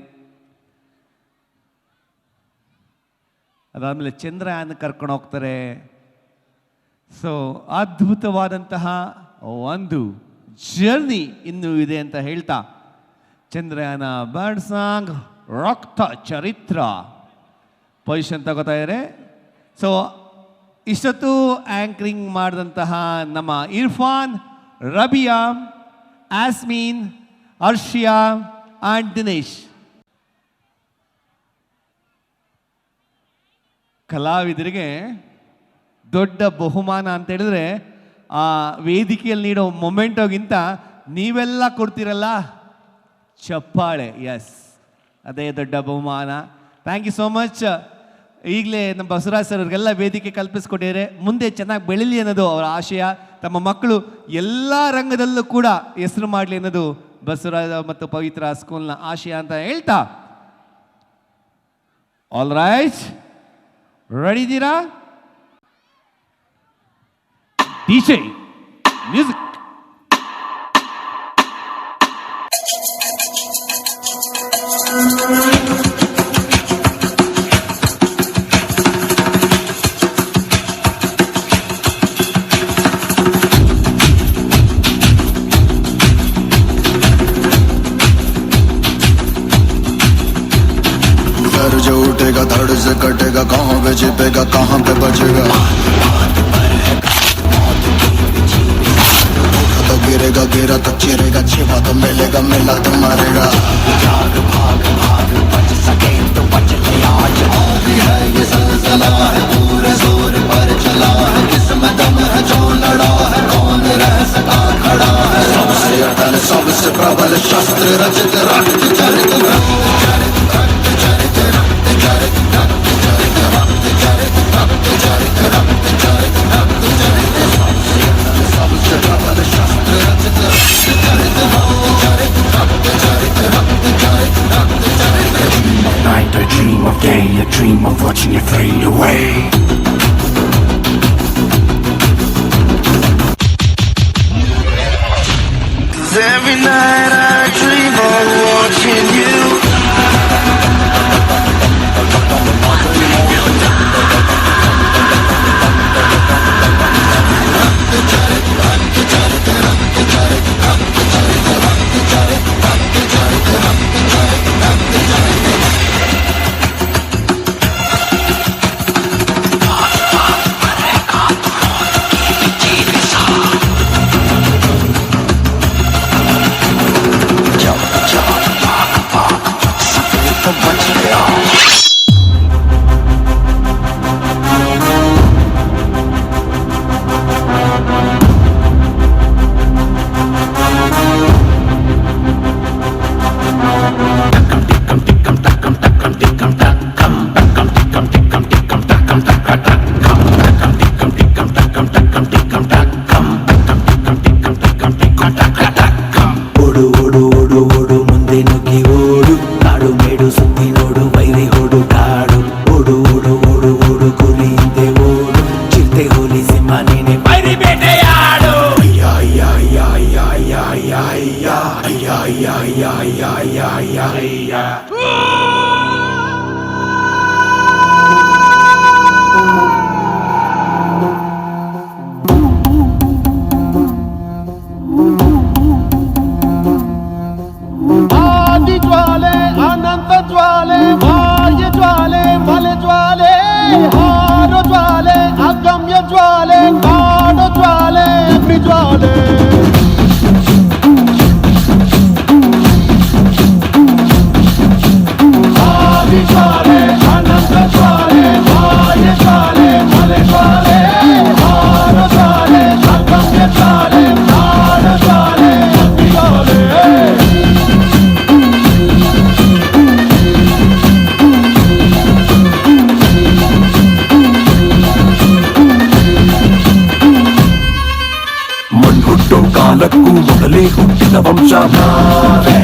ಅದಾದಮೇಲೆ ಚಂದ್ರಯಾನ ಕರ್ಕೊಂಡು ಹೋಗ್ತಾರೆ. ಸೊ ಅದ್ಭುತವಾದಂತಹ ಒಂದು ಜರ್ನಿ ಇನ್ನೂ ಇದೆ ಅಂತ ಹೇಳ್ತಾ ಚಂದ್ರಯಾನ ಬರ್ಡ್ ಸಾಂಗ್ ರಕ್ತ ಚರಿತ್ರ ಪೊಸಿಷನ್ ತಗೋತಾ ಇದ್ದಾರೆ. ಸೊ ಇಷ್ಟೊತ್ತು ಆ್ಯಂಕರಿಂಗ್ ಮಾಡಿದಂತಹ ನಮ್ಮ ಇರ್ಫಾನ್, ರಬಿಯಾ, ಆಸ್ಮೀನ್, ಅರ್ಷಿಯಾ ಆ್ಯಂಡ್ ದಿನೇಶ್ ಕಲಾವಿದರಿಗೆ ದೊಡ್ಡ ಬಹುಮಾನ ಅಂತ ಹೇಳಿದ್ರೆ ಆ ವೇದಿಕೆಯಲ್ಲಿ ನೀಡೋ ಮೊಮೆಂಟೋಗಿಂತ ನೀವೆಲ್ಲ ಕೊಡ್ತೀರಲ್ಲ ಚಪ್ಪಾಳೆ, ಎಸ್ ಅದೇ ದೊಡ್ಡ ಬಹುಮಾನ. Thank you so much. ಈಗಲೇ ನಮ್ಮ ಬಸವರಾಜ್ ಸರ್ ಅವ್ರಿಗೆಲ್ಲ ವೇದಿಕೆ ಕಲ್ಪಿಸ್ಕೊಟ್ಟಿದ್ದಾರೆ. ಮುಂದೆ ಚೆನ್ನಾಗಿ ಬೆಳೀಲಿ ಅನ್ನೋದು ಅವರ ಆಶಯ. ತಮ್ಮ ಮಕ್ಕಳು ಎಲ್ಲ ರಂಗದಲ್ಲೂ ಕೂಡ ಹೆಸರು ಮಾಡಲಿ ಅನ್ನೋದು ಬಸವರಾಜ ಮತ್ತು ಪವಿತ್ರ ಸ್ಕೂಲ್ನ ಆಶಯ ಅಂತ ಹೇಳ್ತಾ, ಆಲ್ ರೈಟ್, ರೆಡಿ ಇದ್ದೀರಾ? DJ music. जो उठेगा धड़ से कटेगा, कहाँ पे छिपेगा कहाँ पे बचेगा, तो गिरेगा गिरा तो चिरेगा, छिपा तो मिलेगा मिला तो मरेगा। भाग भाग भाग बच सके तो बच ले आज, भी है ये सिलसिला है पूरे जोर पर चला है, किसमें दम है जो लड़ा है, कौन रह सका खड़ा है, सबसे अटल सबसे प्रबल शस्त्र रचित रक्त चरित Night I dream of day, I dream of watching it fade away. Every night I dream of watching you. आदि ज्वाले अनंत ज्वाले बाह्य ज्वाले मल ज्वाले हार ज्वाले अगम्य ज्वाले गाढ ज्वाले अग्नि ज्वाले आदि ज्वाले अनंत ज्वाले बाह्य ज्वाले मल ज्वाले हार ज्वाले अगम्य ज्वाले गाढ ज्वाले अग्नि ज्वाले ಕಾಲಕ್ಕೂ ಮೊದಲೇ ಹುಟ್ಟಿದ ವಂಶ ನಾವೇ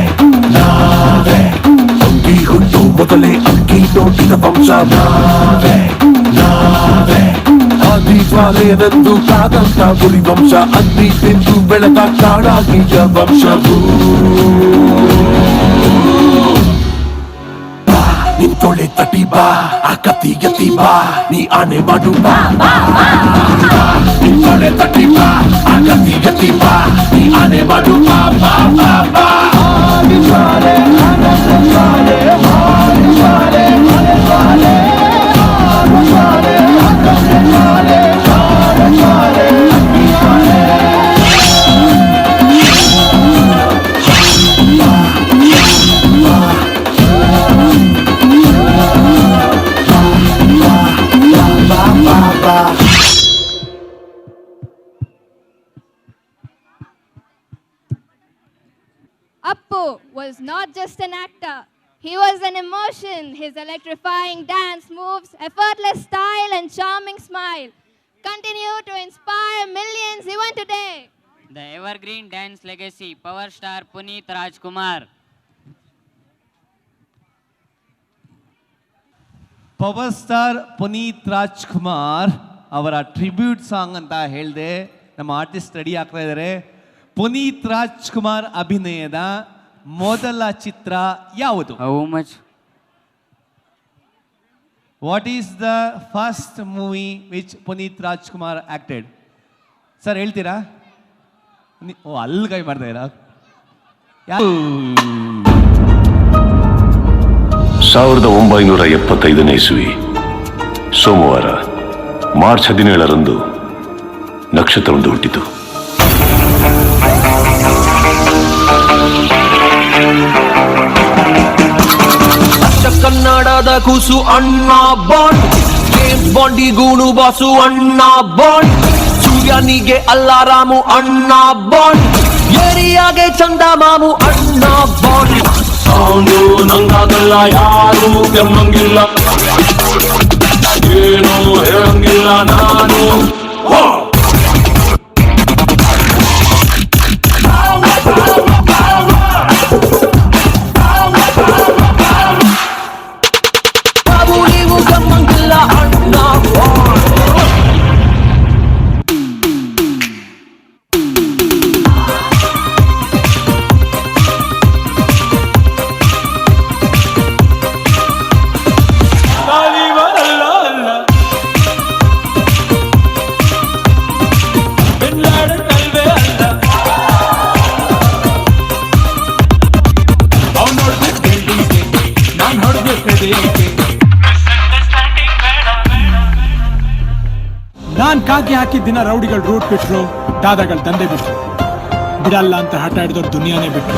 ನಾವೇ, ಅಂಗಿ ಹುಟ್ಟು ಮೊದಲೇ ಅಂಗಿ ನೋಟಿದ ವಂಶ ನಾವೇ ನಾವೇ, ಆದಿ ಜ್ವಾಲೆಯನೆಂದು ಕಾದಂತ ಗುರಿ ವಂಶ, ಅಗ್ನಿ ತಿಂದು ಬೆಳೆದ ಕಾಡಾಗಿಯ ವಂಶವು. ನಿನ್ ತೊಳೆ ತಟಿ ಬಾ ಆ ಕತ್ತಿ ಗತಿ ಬಾ ನೀ ಆನೆ ಮಾಡು ಬಾ ತೊಳೆ ತಟಿ ಬಾ ಆ ಕತ್ತಿ ಗತಿ ಬಾ ನೀ ಆನೆ ಮಾಡು ಬಾ ಬಾ ಬಾ ಬಾ ಶಾಲೆ ಶಾಲೆ ಶಾಲೆ ಶಾಲೆ ಶಾಲೆ Appu was not just an actor. He was an emotion. His electrifying dance moves, effortless style and charming smile continue to inspire millions even today. The evergreen dance legacy, power star Puneet Rajkumar. Power star Puneeth Rajkumar ಅವರ tribute song ಅಂತ ಹೇಳಿದೆ. ನಮ್ಮ artist ready ಆಗ್ತಾ ಇದ್ದಾರೆ. ಪುನೀತ್ ರಾಜ್ಕುಮಾರ್ ಅಭಿನಯದ ಮೊದಲ ಚಿತ್ರ ಯಾವುದು? How much? What is the first movie which Puneeth Rajkumar acted? Sir ಹೇಳ್ತೀರಾ? ಓ ಅಲ್ಲಿ ಕೈ ಮಾಡ್ತಾ ಇರಾ? 1975ನೇ ಇಸ್ವಿ ಸೋಮವಾರ ಮಾರ್ಚ್ 17ರಂದು ನಕ್ಷತ್ರವೊಂದು ಹುಟ್ಟಿತು. ಕನ್ನಡದ ಕೂಸು ಅಣ್ಣ ಬಾಂಡ್, ಜೇಮ್ಸ್ ಬಾಂಡಿಗೂನು ಬಾಸು ಅಣ್ಣ ಬಾಂಡ್, ಸೂರ್ಯನಿಗೆ ಅಲ್ಲಾರಾಮು ಅಣ್ಣ ಬಾಂಡ್, ಏರಿಯಾಗೆ ಚಂದ ಮಾಮು ಅಣ್ಣ ಬಾಂಡ್. ಸೌಂಡು ನಂಗಾಗಲ್ಲ ಯಾರು ಕೆಮ್ಮಂಗಿಲ್ಲ, ಏನು ಹೇಳಂಗಿಲ್ಲ ನಾನು. ಬಾಬು ನೀವು ಕೆಮ್ಮಂಗಿಲ್ಲ ಅಣ್ಣ ಬಾಂಡ್. ನಾನ್ ಕಾಕಿ ಹಾಕಿದ ದಿನ ರೌಡಿಗಳು ರೂಟ್ ಬಿಟ್ರು, ದಾದಾಗಳು ದಂಧೆ ಬಿಟ್ರು, ಬಿಡಲ್ಲ ಅಂತ ಹಠ ಹಿಡಿದವ್ರು ದುನಿಯಾನೇ ಬಿಟ್ರು.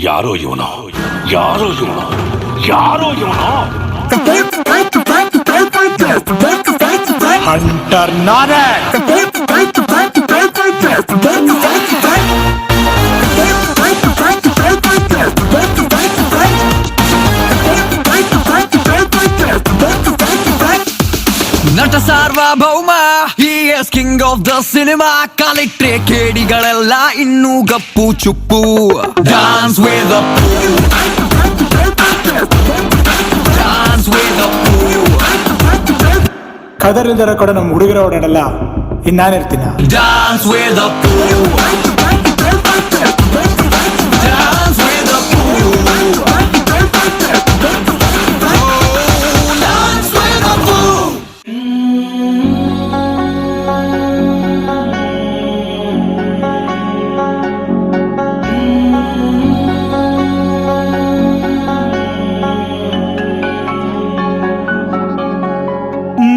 ಯಾರೋ ಇವನೋ, ಯಾರೋ ಇವನೋ, ಯಾರೋ ಇವನೋ. ಹಂಟರ್ ನಾನೇ. ನಟ ಸಾರ್ವಭೌಮ he is king of the cinema ಕಾಲಿಟ್ರೆ ಕೇಡಿಗಳೆಲ್ಲ ಇನ್ನೂ ಗಪ್ಪು ಚುಪ್ಪು dance with the dance with the ಕದರಿಲ್ದರ ಕೂಡ ನಮ್ಮ ಹುಡುಗರ ಓಡಾಡಲ್ಲ ಇನ್ನಾನಿರ್ತೀನ dance with the dance with the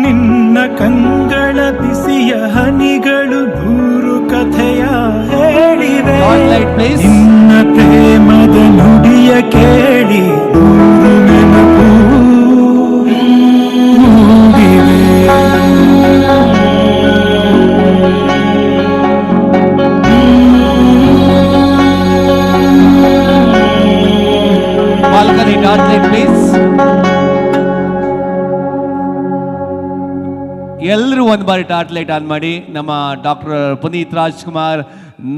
ನಿನ್ನ ಕಂಗಳ ಬಿಸಿಯ ಹನಿಗಳು ನೂರು ಕಥೆಯ ಹೇಳಿವೆ ನಿನ್ನ ಪ್ರೇಮದ ನುಡಿಯ ಕೇಳಿ ನೂರು ನೆನಪು ಮೂಡಿವೆ. Balcony torch light please. ಎಲ್ಲರೂ ಒಂದು ಬಾರಿ ಟಾರ್ಚ್ ಲೈಟ್ ಆನ್ ಮಾಡಿ. ನಮ್ಮ ಡಾಕ್ಟರ್ ಪುನೀತ್ ರಾಜ್ಕುಮಾರ್,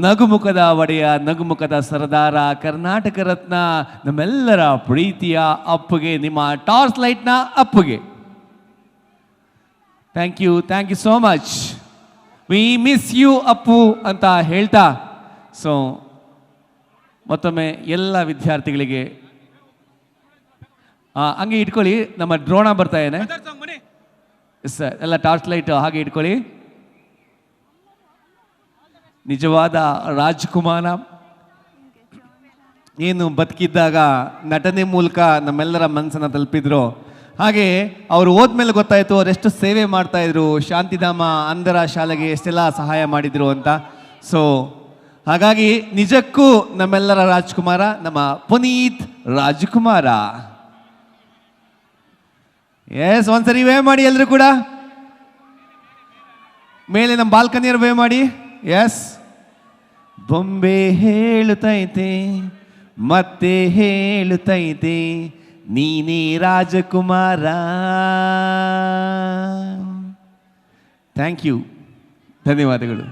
ನಗುಮುಖದ ಒಡೆಯ, ನಗುಮುಖದ ಸರದಾರ, ಕರ್ನಾಟಕ ರತ್ನ, ನಮ್ಮೆಲ್ಲರ ಪ್ರೀತಿಯ ಅಪ್ಪುಗೆ ನಿಮ್ಮ ಟಾರ್ಚ್ ಲೈಟ್ನ ಅಪ್ಪುಗೆ thank you so much. We miss you Appu ಅಂತ ಹೇಳ್ತಾ, ಸೊ ಮತ್ತೊಮ್ಮೆ ಎಲ್ಲ ವಿದ್ಯಾರ್ಥಿಗಳಿಗೆ ಹಂಗೆ ಇಟ್ಕೊಳ್ಳಿ. ನಮ್ಮ ದ್ರೋಣ ಬರ್ತಾ ಇದೆ ಸರ್, ಎಲ್ಲ ಟಾರ್ಚ್ ಲೈಟ್ ಹಾಗೆ ಇಟ್ಕೊಳ್ಳಿ. ನಿಜವಾದ ರಾಜ್ಕುಮಾರ ಏನು ಬದುಕಿದ್ದಾಗ ನಟನೆ ಮೂಲಕ ನಮ್ಮೆಲ್ಲರ ಮನಸ್ಸನ್ನು ತಲುಪಿದ್ರು, ಹಾಗೆ ಅವರು ಹೋದ್ಮೇಲೆ ಗೊತ್ತಾಯಿತು ಅವರೆಷ್ಟು ಸೇವೆ ಮಾಡ್ತಾಯಿದ್ರು, ಶಾಂತಿಧಾಮ ಅಂಧರ ಶಾಲೆಗೆ ಎಷ್ಟೆಲ್ಲ ಸಹಾಯ ಮಾಡಿದರು ಅಂತ. ಸೊ ಹಾಗಾಗಿ ನಿಜಕ್ಕೂ ನಮ್ಮೆಲ್ಲರ ರಾಜ್ಕುಮಾರ ನಮ್ಮ ಪುನೀತ್ ರಾಜ್ಕುಮಾರ. ಎಸ್, ಒಂದ್ಸರಿ ವೇ ಮಾಡಿ ಎಲ್ಲರೂ ಕೂಡ. ಮೇಲೆ ನಮ್ಮ ಬಾಲ್ಕನಿಯರು ವೇ ಮಾಡಿ. ಎಸ್. ಬೊಂಬೆ ಹೇಳುತ್ತೈತೆ ಮತ್ತೆ ಹೇಳುತ್ತೈತೆ ನೀನೇ ರಾಜಕುಮಾರ. ಥ್ಯಾಂಕ್ ಯು, ಧನ್ಯವಾದಗಳು.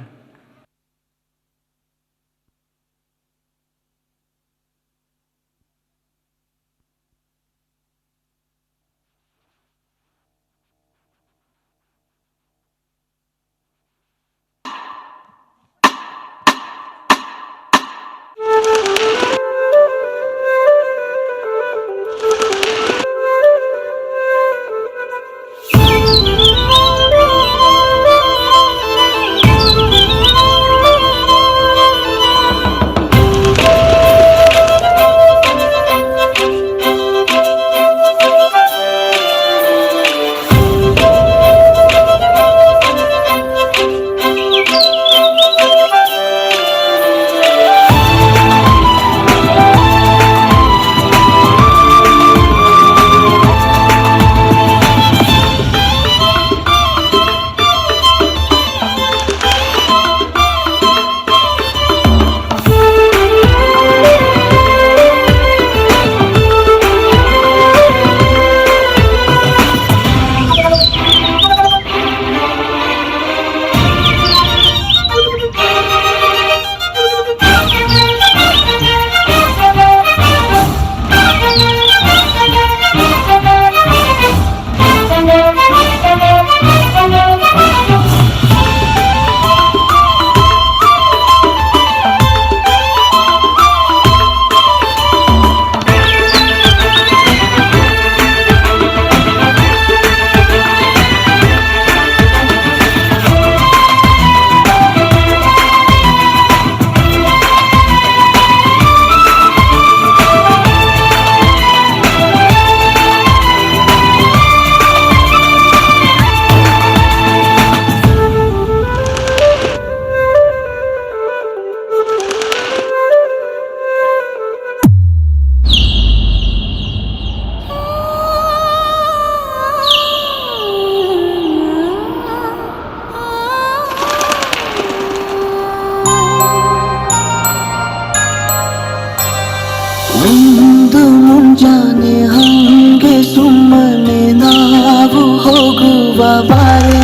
ಒಂದು ಮುಂಜಾನೆ ಹಂಗೆ ಸುಮ್ಮನೆ ನಾವು ಹೋಗುವ ಬಾರೆ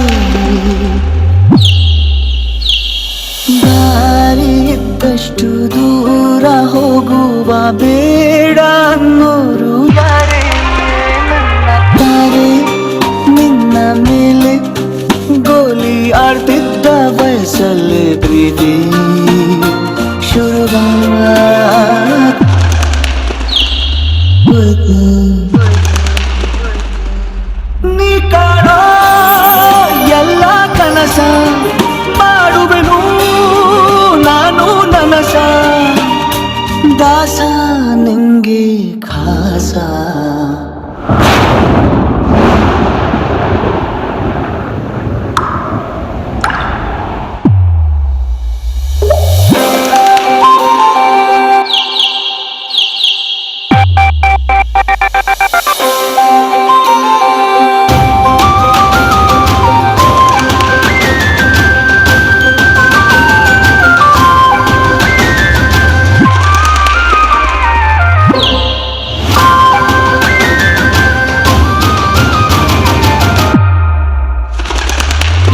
ದಾರಿ ಇದ್ದಷ್ಟು ದೂರ ಹೋಗುವ ಬೇಡ ಅನ್ನೋರು ಯಾರೇ ತಾರೆ ನಿನ್ನ ಮೇಲೆ ಗೋಲಿ ಆಡ್ತಿದ್ದ ವಯಸ್ಸಲ್ಲಿ ಪ್ರೀತಿ ನೀ ಕಾಣೋ ಎಲ್ಲ ಕನಸ ಮಾಡುವೆನು ನಾನು ನನಸ ದಾಸ ನಿಂಗೆ ಖಾಸ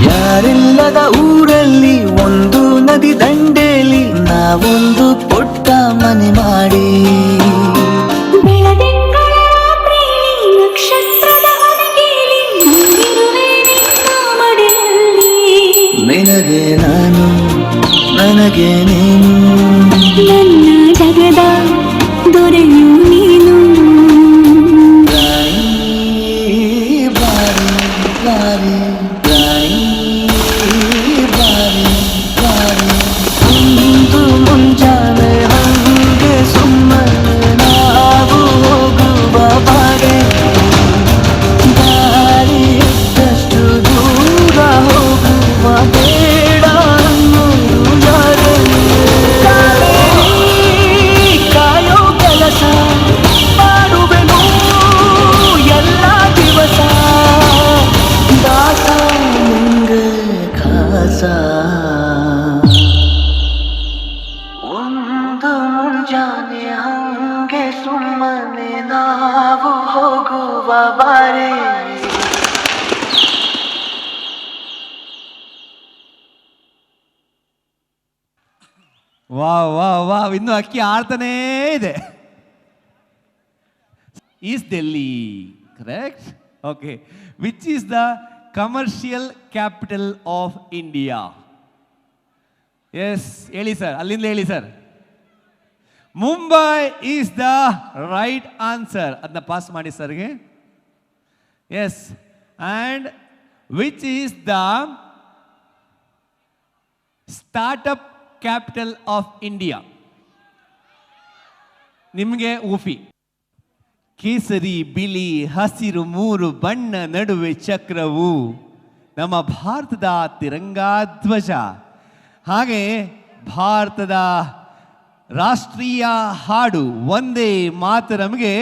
ಯಾರಿಲ್ಲದ ಊರಲ್ಲಿ ಒಂದು ನದಿ ದಂಡೆಯಲ್ಲಿ ನಾವೊಂದು ಪುಟ್ಟ ಮನೆ ಮಾಡಿ ನಿನಗೆ ನಾನು ನನಗೆ ನೀನು ನನ್ನ ಜಗದ ದೊರೆಯು ನೀನು ಬಾರಿ ಬಾರಿ ಒಂದು ಮುಂಜಾನೆ ಹಂಗೆ ಸುಮ್ಮನೆ ನಾವು ಹೋಗುವ ಬಾರೆ ದಾರಿ ಇದ್ದಷ್ಟು ದೂರ ಹೋಗುವ ಬೇಡ ಅನ್ನೋರು ಯಾರೇ ಕಾಯೋ ಕೆಲಸ ಮಾಡುವೆನು ಎಲ್ಲ ದಿವಸ ದಾಸ ನಿಂಗೆ ಖಾಸ ಒಂದು ಮುಂಜಾನೆ ಹಂಗೆ ಸುಮ್ಮನೆ ನಾವು ಹೋಗುವ ಬಾರೆ ವಾವ್ ವಾವ್ ವಾವ್, ಇನ್ನು ಅಕ್ಕಿ ಆಡ್ತಾನೇ ಇದೆ. Is Delhi correct? Okay. Which is the commercial capital of India? Yes, ಹೇಳಿ ಸರ್, ಅಲ್ಲಿಂದ ಹೇಳಿ sir. Mumbai is the right answer. ಅದನ್ನ ಪಾಸ್ ಮಾಡಿ ಸರ್ಗೆ. Yes. And which is the startup capital of India? ನಿಮಗೆ ಊಫಿ. ಕೇಸರಿ, ಬಿಳಿ, ಹಸಿರು ಮೂರು ಬಣ್ಣ ನಡುವೆ ಚಕ್ರವು ನಮ್ಮ ಭಾರತದ ತಿರಂಗಾ ಧ್ವಜ. ಹಾಗೆ ಭಾರತದ ರಾಷ್ಟ್ರೀಯ ಹಾಡು ವಂದೇ ಮಾತರಮ್ಗೆ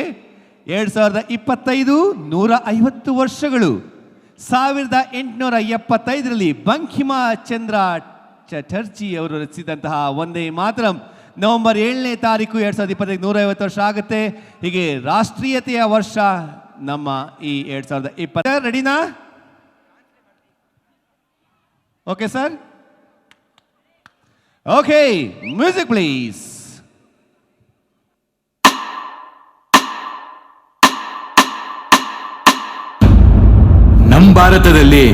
2025 150 ವರ್ಷಗಳು. 1875ರಲ್ಲಿ ಬಂಕಿಮ ಚಂದ್ರ ಚಟರ್ಜಿ ಅವರು ರಚಿಸಿದಂತಹ ವಂದೇ ಮಾತರಂ ನವೆಂಬರ್ 7ನೇ ತಾರೀಕು 2025 150 ವರ್ಷ ಆಗುತ್ತೆ. ಹೀಗೆ ರಾಷ್ಟ್ರೀಯತೆಯ ವರ್ಷ ನಮ್ಮ ಈ 2020. ರೆಡಿನಾ? Okay sir. Okay, music please. ನಮ್ಮ ಭಾರತದಲ್ಲಿ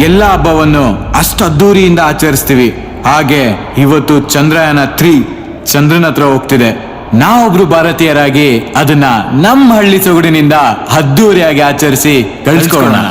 ಎಲ್ಲ ಹಬ್ಬವನ್ನು ಅಷ್ಟು ಅದ್ದೂರಿಯಿಂದ ಆಚರಿಸ್ತೀವಿ. ಹಾಗೆ ಇವತ್ತು ಚಂದ್ರಯಾನ 3 ಚಂದ್ರನ ಹತ್ರ ಹೋಗ್ತಿದೆ. ನಾವೊಬ್ರು ಭಾರತೀಯರಾಗಿ ಅದನ್ನ ನಮ್ಮ ಹಳ್ಳಿ ಸೊಗಡಿನಿಂದ ಅದ್ದೂರಿಯಾಗಿ ಆಚರಿಸಿ ಕಳಿಸ್ಕೊಳ್ಳೋಣ.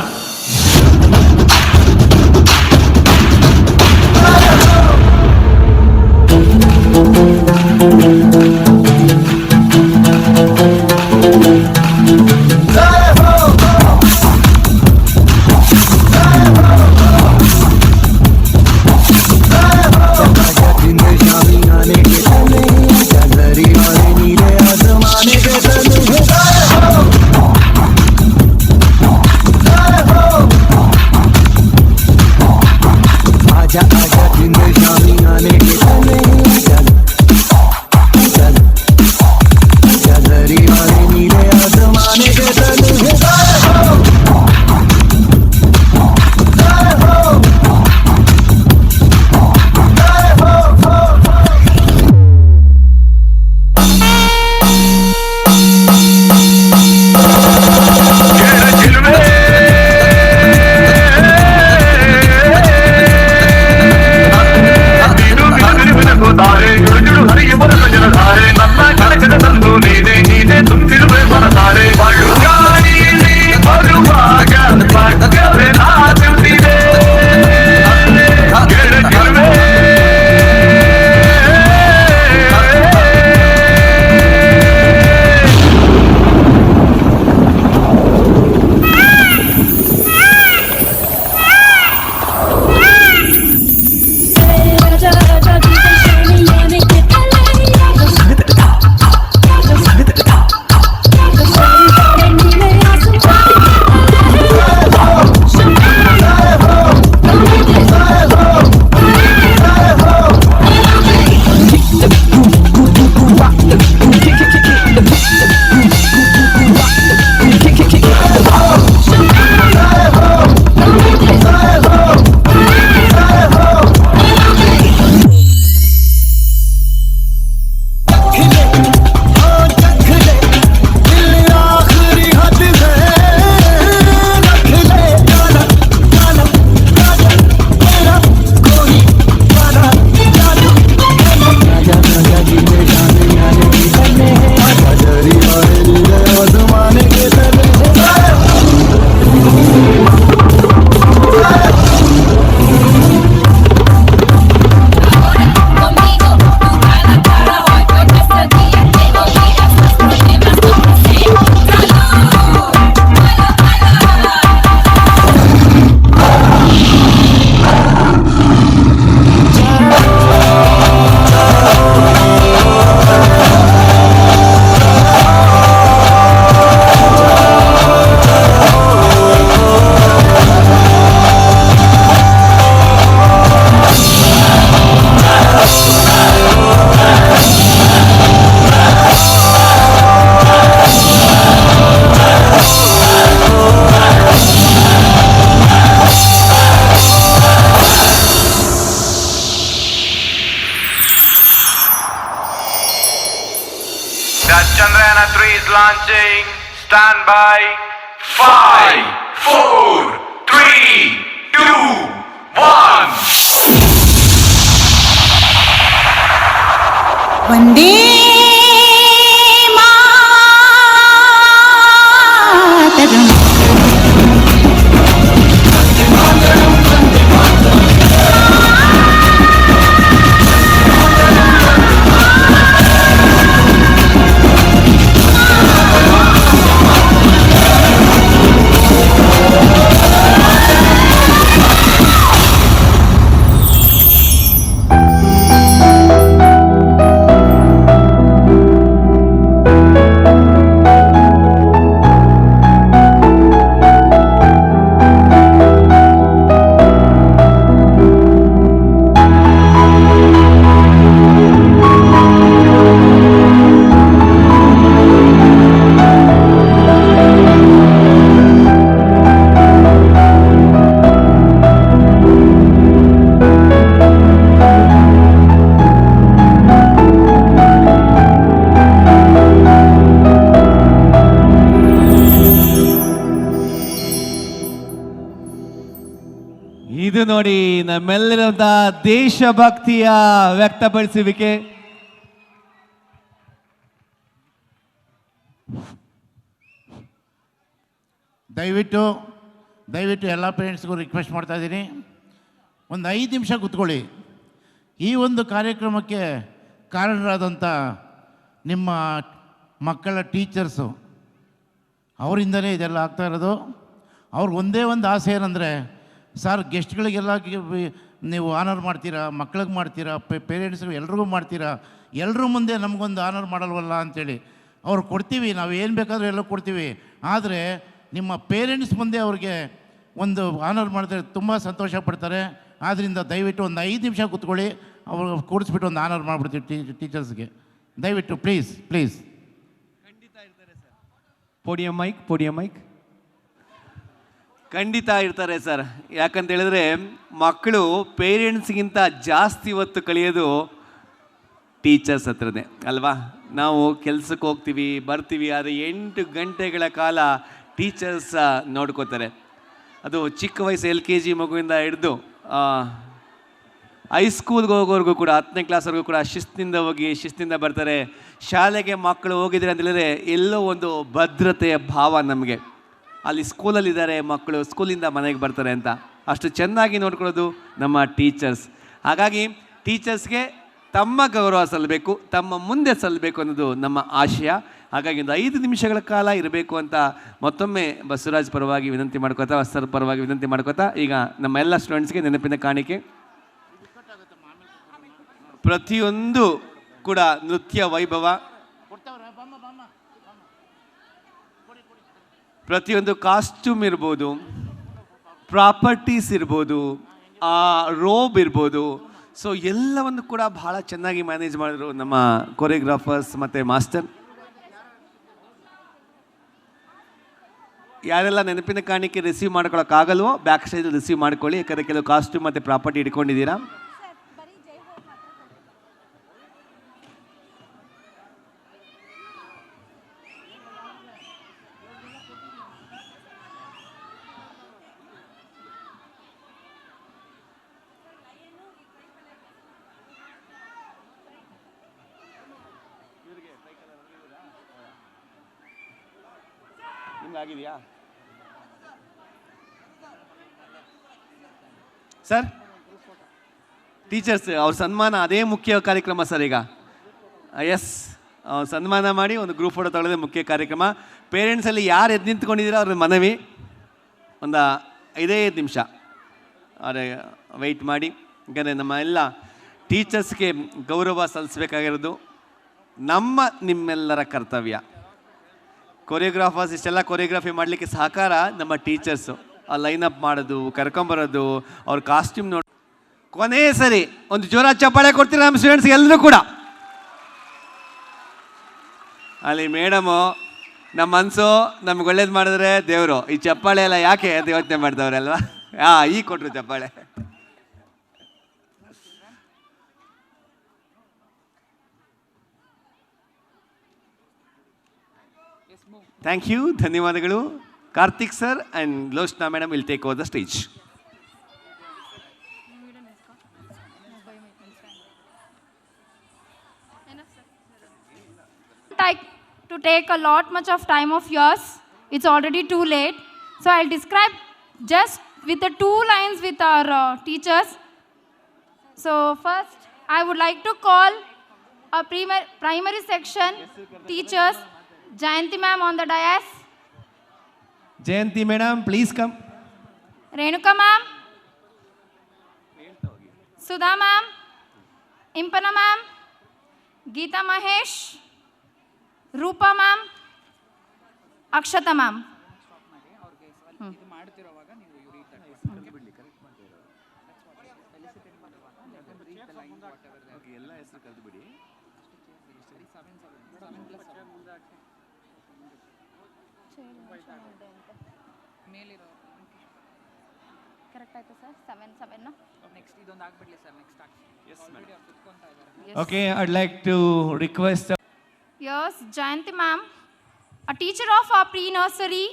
Chandrayana 3 is launching. Stand by. 5, 4, 3, 2, 1. Vande Mataram. ಇದು ನೋಡಿ ನಮ್ಮೆಲ್ಲರಂತ ದೇಶಭಕ್ತಿಯ ವ್ಯಕ್ತಪಡಿಸುವಿಕೆ. ದಯವಿಟ್ಟು ಎಲ್ಲ ಪೇರೆಂಟ್ಸ್ಗೂ ರಿಕ್ವೆಸ್ಟ್ ಮಾಡ್ತಾ ಇದ್ದೀನಿ, ಒಂದು 5 ನಿಮಿಷ ಕೂತ್ಕೊಳ್ಳಿ. ಈ ಒಂದು ಕಾರ್ಯಕ್ರಮಕ್ಕೆ ಕಾರಣರಾದಂಥ ನಿಮ್ಮ ಮಕ್ಕಳ ಟೀಚರ್ಸು, ಅವರಿಂದನೇ ಇದೆಲ್ಲ ಆಗ್ತಾ ಇರೋದು. ಅವ್ರಿಗೆ ಒಂದೇ ಒಂದು ಆಸೆ ಏನಂದರೆ, ಸರ್ ಗೆಸ್ಟ್ಗಳಿಗೆಲ್ಲ ನೀವು ಆನರ್ ಮಾಡ್ತೀರಾ, ಮಕ್ಳಿಗೆ ಮಾಡ್ತೀರಾ, ಪೇರೆಂಟ್ಸ್ಗಳು ಎಲ್ರಿಗೂ ಮಾಡ್ತೀರಾ, ಎಲ್ಲರ ಮುಂದೆ ನಮಗೊಂದು ಆನರ್ ಮಾಡಲ್ವಲ್ಲ ಅಂಥೇಳಿ. ಅವ್ರು ಕೊಡ್ತೀವಿ, ನಾವು ಏನು ಬೇಕಾದರೂ ಎಲ್ಲ ಕೊಡ್ತೀವಿ, ಆದರೆ ನಿಮ್ಮ ಪೇರೆಂಟ್ಸ್ ಮುಂದೆ ಅವ್ರಿಗೆ ಒಂದು ಆನರ್ ಮಾಡಿದ್ರೆ ತುಂಬ ಸಂತೋಷ ಪಡ್ತಾರೆ. ಆದ್ದರಿಂದ ದಯವಿಟ್ಟು ಒಂದು 5 ನಿಮಿಷ ಕೂತ್ಕೊಳ್ಳಿ, ಅವ್ರು ಕೂಡಿಸ್ಬಿಟ್ಟು ಒಂದು ಆನರ್ ಮಾಡಿಬಿಡ್ತೀವಿ ಟೀಚರ್ಸ್ಗೆ. ದಯವಿಟ್ಟು ಪ್ಲೀಸ್. ಖಂಡಿತ ಇರ್ತಾರೆ ಸರ್. ಪೋಡಿಯಂ ಮೈಕ್ ಖಂಡಿತ ಇರ್ತಾರೆ ಸರ್. ಯಾಕಂತ ಹೇಳಿದ್ರೆ ಮಕ್ಕಳು ಪೇರೆಂಟ್ಸ್ಗಿಂತ ಜಾಸ್ತಿ ಹೊತ್ತು ಕಳೆಯೋದು ಟೀಚರ್ಸ್ ಹತ್ರನೇ ಅಲ್ವಾ. ನಾವು ಕೆಲಸಕ್ಕೆ ಹೋಗ್ತೀವಿ ಬರ್ತೀವಿ, ಆದರೆ 8 ಗಂಟೆಗಳ ಕಾಲ ಟೀಚರ್ಸ್ ನೋಡ್ಕೋತಾರೆ. ಅದು ಚಿಕ್ಕ ವಯಸ್ಸು LKG ಮಗುವಿಂದ ಹಿಡಿದು ಹೈಸ್ಕೂಲ್ಗೆ ಹೋಗೋವರೆಗೂ ಕೂಡ, 10ನೇ ಕ್ಲಾಸ್ವರೆಗೂ ಕೂಡ ಶಿಸ್ತಿನಿಂದ ಹೋಗಿ ಶಿಸ್ತಿನಿಂದ ಬರ್ತಾರೆ. ಶಾಲೆಗೆ ಮಕ್ಕಳು ಹೋಗಿದ್ರೆ ಅಂತ ಹೇಳಿದ್ರೆ ಎಲ್ಲೋ ಒಂದು ಭದ್ರತೆಯ ಭಾವ ನಮಗೆ. ಅಲ್ಲಿ ಸ್ಕೂಲಲ್ಲಿದ್ದಾರೆ ಮಕ್ಕಳು, ಸ್ಕೂಲಿಂದ ಮನೆಗೆ ಬರ್ತಾರೆ ಅಂತ ಅಷ್ಟು ಚೆನ್ನಾಗಿ ನೋಡ್ಕೊಳ್ಳೋದು ನಮ್ಮ ಟೀಚರ್ಸ್. ಹಾಗಾಗಿ ಟೀಚರ್ಸ್ಗೆ ತಮ್ಮ ಗೌರವ ಸಲ್ಲಬೇಕು, ತಮ್ಮ ಮುಂದೆ ಸಲ್ಲಬೇಕು ಅನ್ನೋದು ನಮ್ಮ ಆಶಯ. ಹಾಗಾಗಿ ಒಂದು 5 ನಿಮಿಷಗಳ ಕಾಲ ಇರಬೇಕು ಅಂತ ಮತ್ತೊಮ್ಮೆ ಬಸವರಾಜ್ ಪರವಾಗಿ ವಿನಂತಿ ಮಾಡ್ಕೋತಾ, ಸರ್ ಪರವಾಗಿ ವಿನಂತಿ ಮಾಡ್ಕೋತಾ, ಈಗ ನಮ್ಮ ಎಲ್ಲ ಸ್ಟೂಡೆಂಟ್ಸ್ಗೆ ನೆನಪಿನ ಕಾಣಿಕೆ. ಪ್ರತಿಯೊಂದು ಕೂಡ ನೃತ್ಯ ವೈಭವ, ಪ್ರತಿಯೊಂದು ಕಾಸ್ಟ್ಯೂಮ್ ಇರ್ಬೋದು, ಪ್ರಾಪರ್ಟೀಸ್ ಇರ್ಬೋದು, ರೋಬ್ ಇರ್ಬೋದು, ಸೊ ಎಲ್ಲವನ್ನು ಕೂಡ ಬಹಳ ಚೆನ್ನಾಗಿ ಮ್ಯಾನೇಜ್ ಮಾಡಿದ್ರು ನಮ್ಮ ಕೊರಿಯೋಗ್ರಾಫರ್ಸ್ ಮತ್ತು ಮಾಸ್ಟರ್. ಯಾರೆಲ್ಲ ನೆನಪಿನ ಕಾಣಿಕೆ ರಿಸೀವ್ ಮಾಡ್ಕೊಳಕ್ಕಾಗಲ್ವೋ ಬ್ಯಾಕ್ ಸ್ಟೇಜ್ ರಿಸೀವ್ ಮಾಡ್ಕೊಳ್ಳಿ, ಯಾಕಂದರೆ ಕೆಲವು ಕಾಸ್ಟ್ಯೂಮ್ ಮತ್ತು ಪ್ರಾಪರ್ಟಿ ಇಟ್ಕೊಂಡಿದ್ದೀರಾ. ಆಗಿದೆಯಾ ಸರ್? ಟೀಚರ್ಸ್ ಅವ್ರ ಸನ್ಮಾನ ಅದೇ ಮುಖ್ಯ ಕಾರ್ಯಕ್ರಮ ಸರ್. ಈಗ ಎಸ್, ಸನ್ಮಾನ ಮಾಡಿ ಒಂದು ಗ್ರೂಪ್ ಫೋಟೋ ತಗೊಳ್ಳೋದೇ ಮುಖ್ಯ ಕಾರ್ಯಕ್ರಮ. ಪೇರೆಂಟ್ಸಲ್ಲಿ ಯಾರು ಎದ್ದು ನಿಂತ್ಕೊಂಡಿದ್ದೀರೋ ಅವ್ರ ಮನವಿ ಒಂದು 5 ನಿಮಿಷ ಅವರೇ ವೆಯ್ಟ್ ಮಾಡಿ. ಯಾಕಂದರೆ ನಮ್ಮ ಎಲ್ಲ ಟೀಚರ್ಸ್ಗೆ ಗೌರವ ಸಲ್ಲಿಸಬೇಕಾಗಿರೋದು ನಮ್ಮ ನಿಮ್ಮೆಲ್ಲರ ಕರ್ತವ್ಯ. ಕೊರಿಯೋಗ್ರಾಫರ್ಸ್ ಇಷ್ಟೆಲ್ಲ ಕೊರಿಯೋಗ್ರಫಿ ಮಾಡಲಿಕ್ಕೆ ಸಹಕಾರ ನಮ್ಮ ಟೀಚರ್ಸು. ಆ ಲೈನಪ್ ಮಾಡೋದು, ಕರ್ಕೊಂಬರೋದು, ಅವ್ರ ಕಾಸ್ಟ್ಯೂಮ್ ನೋಡಿ. ಕೊನೆ ಸರಿ ಒಂದು ಜೋರ ಚಪ್ಪಾಳೆ ಕೊಡ್ತೀರ ನಮ್ಮ ಸ್ಟೂಡೆಂಟ್ಸ್ಗೆ ಎಲ್ಲರೂ ಕೂಡ. ಅಲ್ಲಿ ಮೇಡಮು ನಮ್ಮ ಮನಸ್ಸು ನಮ್ಗೆ ಒಳ್ಳೇದು ಮಾಡಿದ್ರೆ ದೇವರು, ಈ ಚಪ್ಪಾಳೆ ಎಲ್ಲ ಯಾಕೆ ಅಂತ ಯೋಚನೆ ಮಾಡ್ತವ್ರಲ್ವಾ. ಈಗ ಕೊಟ್ಟರು ಚಪ್ಪಾಳೆ. ಥ್ಯಾಂಕ್ ಯು, ಧನ್ಯವಾದಗಳು. Karthik sir and Loshna madam will take over the stage. Like to take a lot much of time of yours. It's already too late. So I'll describe just with the 2 lines with our teachers. So first, I would like to call our primary section teachers, Jayanti ma'am on the dais. Jayanti madam please come. Renuka ma'am, Sudha ma'am, Impana ma'am, Geeta Mahesh, Rupa ma'am, Akshata ma'am. Correct ಆಯ್ತು sir, 7 next ಇದೊಂದು ಆಗ್ಬಿಡ್ಲಿ sir, next okay, I'd like to request. Yes, Jayanti ma'am, a teacher of our pre-nursery,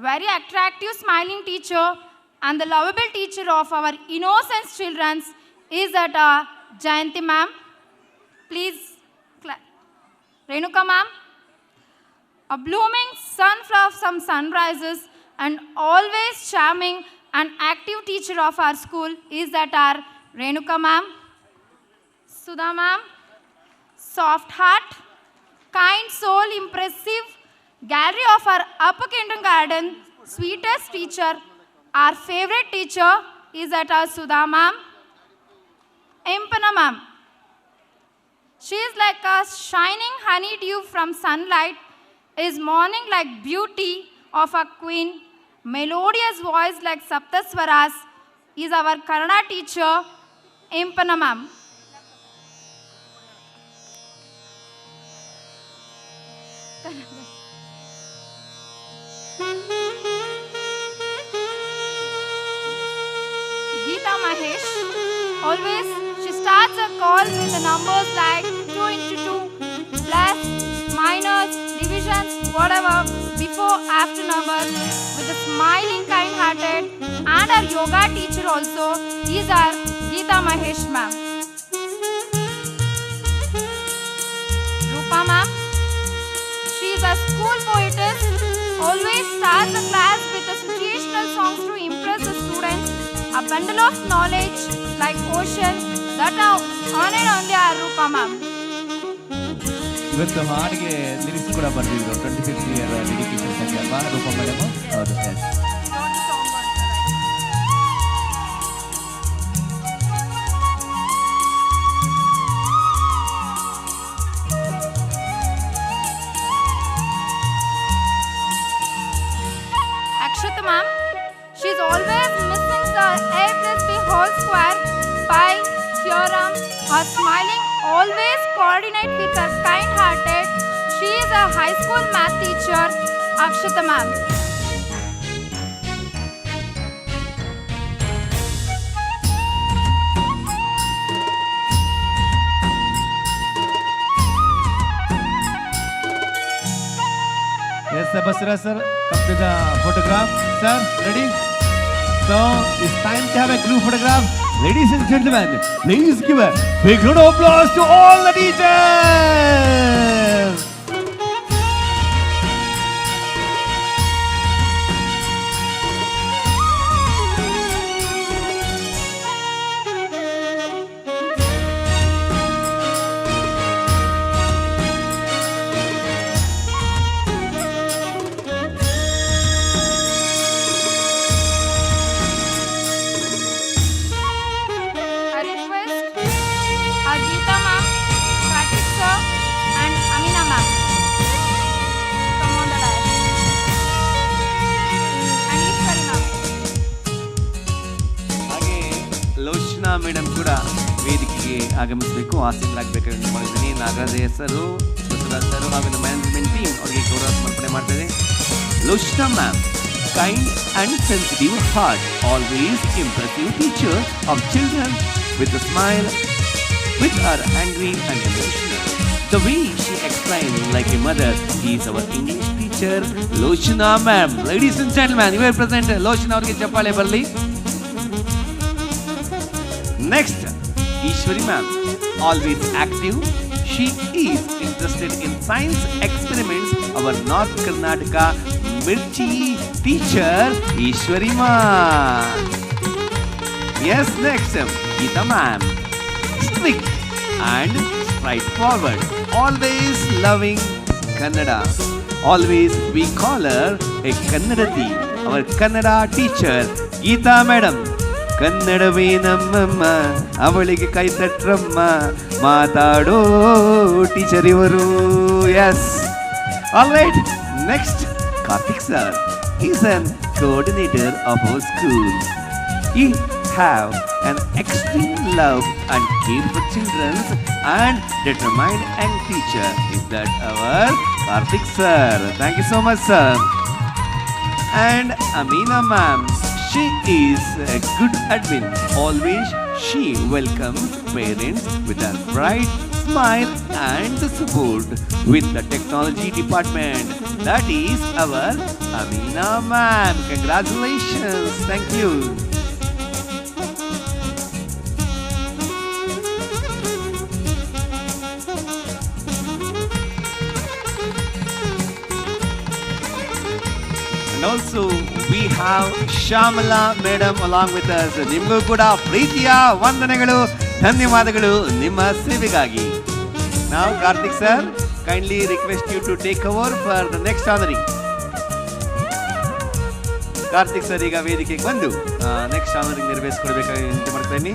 very attractive smiling teacher and the lovable teacher of our innocent children is that Jayanti ma'am. Please clap. Renuka ma'am, a blooming sunflower from sunrises and always charming and active teacher of our school is that our Renuka ma'am. Sudha ma'am, soft heart, kind soul, impressive gallery of our upper kindergarten, sweetest teacher, our favorite teacher is at our Sudha ma'am. Impana ma'am, she is like a shining honeydew from sunlight, is morning like beauty of a queen, melodious voice like Saptaswaras, is our Kannada teacher, Impana ma'am. Geeta Mahesh, always she starts her call with the numbers like 2 into 2, plus, minus, divisions, whatever, before, after numbers, with a smiling, kind-hearted, and our yoga teacher also is our Geeta Mahesh ma'am. Rupa ma'am, she is a school poetess, always starts the class with a situational songs to impress the students, a bundle of knowledge like ocean that are on and only our Rupa ma'am. ಇವತ್ತು ಹಾಡಿಗೆ lyrics ಕೂಡ ಬರ್ತಿದ್ರು 25th year dedication ಸಂಖ್ಯೆ ಅಲ್ವಾ ರೂಪ madam? ಹೌದು, S. Akshata ma'am, she's always missing the A plus B whole square, pi, theorem, her smiling always coordinate with her kind-hearted. She is a high school math teacher, Akshata ma'am. Yes, Basra sir, come to the photograph. Sir, ready? So, it's time to have a group photograph. Ladies and gentlemen, please give a big round of applause to all the teachers. I request Geeta ma'am, Kartik sir, and Amina ma'am come on the dais. And Ishwari ma'am. ಹಾಗೆ ಲೋಷ್ನಾ madam ಕೂಡ ವೇದಿಕೆಗೆ ಆಗಮಿಸಬೇಕು, ಆಸೀನರಾಗಬೇಕಾಗಿ ಮಾಡಿದ್ದೀನಿ. ನಾಗರಾಜಯ್ಯ ಸರು, ಬಸವರಾಜ್ ಸರು ಹಾಗೂ management team ಅವರಿಗೆ ಗೌರವ ಸಮರ್ಪಣೆ ಮಾಡ್ತೇವೆ. ಲೋಷ್ನಾ ma'am, kind and sensitive heart, always impressive teacher of children with a smile, with her angry and emotional. The way she explained like a mother is our English teacher, Lochana ma'am. Ladies and gentlemen, you are present. Lochana avarge chappale barli. Next, Ishwari ma'am, always active. She is interested in science experiments. Our North Karnataka Mirchi teacher, Ishwari ma'am. Yes, next, Geeta ma'am. Strict and straightforward. Always loving Kannada. Always we call her a Kannadati. Our Kannada teacher, Geeta madam. ಕನ್ನಡವೇ ನಮ್ಮಮ್ಮ ಅವಳಿಗೆ ಕೈ ತಟ್ರಮ್ಮ ಮಾತಾಡೋ teacher ಇವರು. Yes all right. Next Karthik sir is an coordinator of our school. He have an extreme love and care for children and determined young teacher. Is that our Karthik sir? Thank you so much, sir. And Amina ma'am, she is a good admin. Always she welcomes parents with a bright smile and the support with the technology department. That is our Amina ma'am. Congratulations. Thank you. And also we have Shamala madam along with us. ನಿಮಗೂ ಕೂಡ ಪ್ರೀತಿಯ ವಂದನೆಗಳು, ಧನ್ಯವಾದಗಳು ನಿಮ್ಮ ಸೇವೆಗಾಗಿ. Now Karthik sir, kindly request you to take over for the next honoring. Karthik sir ಈಗ ವೇದಿಕೆಗೆ ಬಂದು ನೆಕ್ಸ್ಟ್ ಆನರಿಂಗ್ ನೆರವೇರಿಸಿಕೊಡ್ಬೇಕಾಗಿ ವಿನಂತಿ ಮಾಡ್ತಾ ಇದ್ದೀನಿ.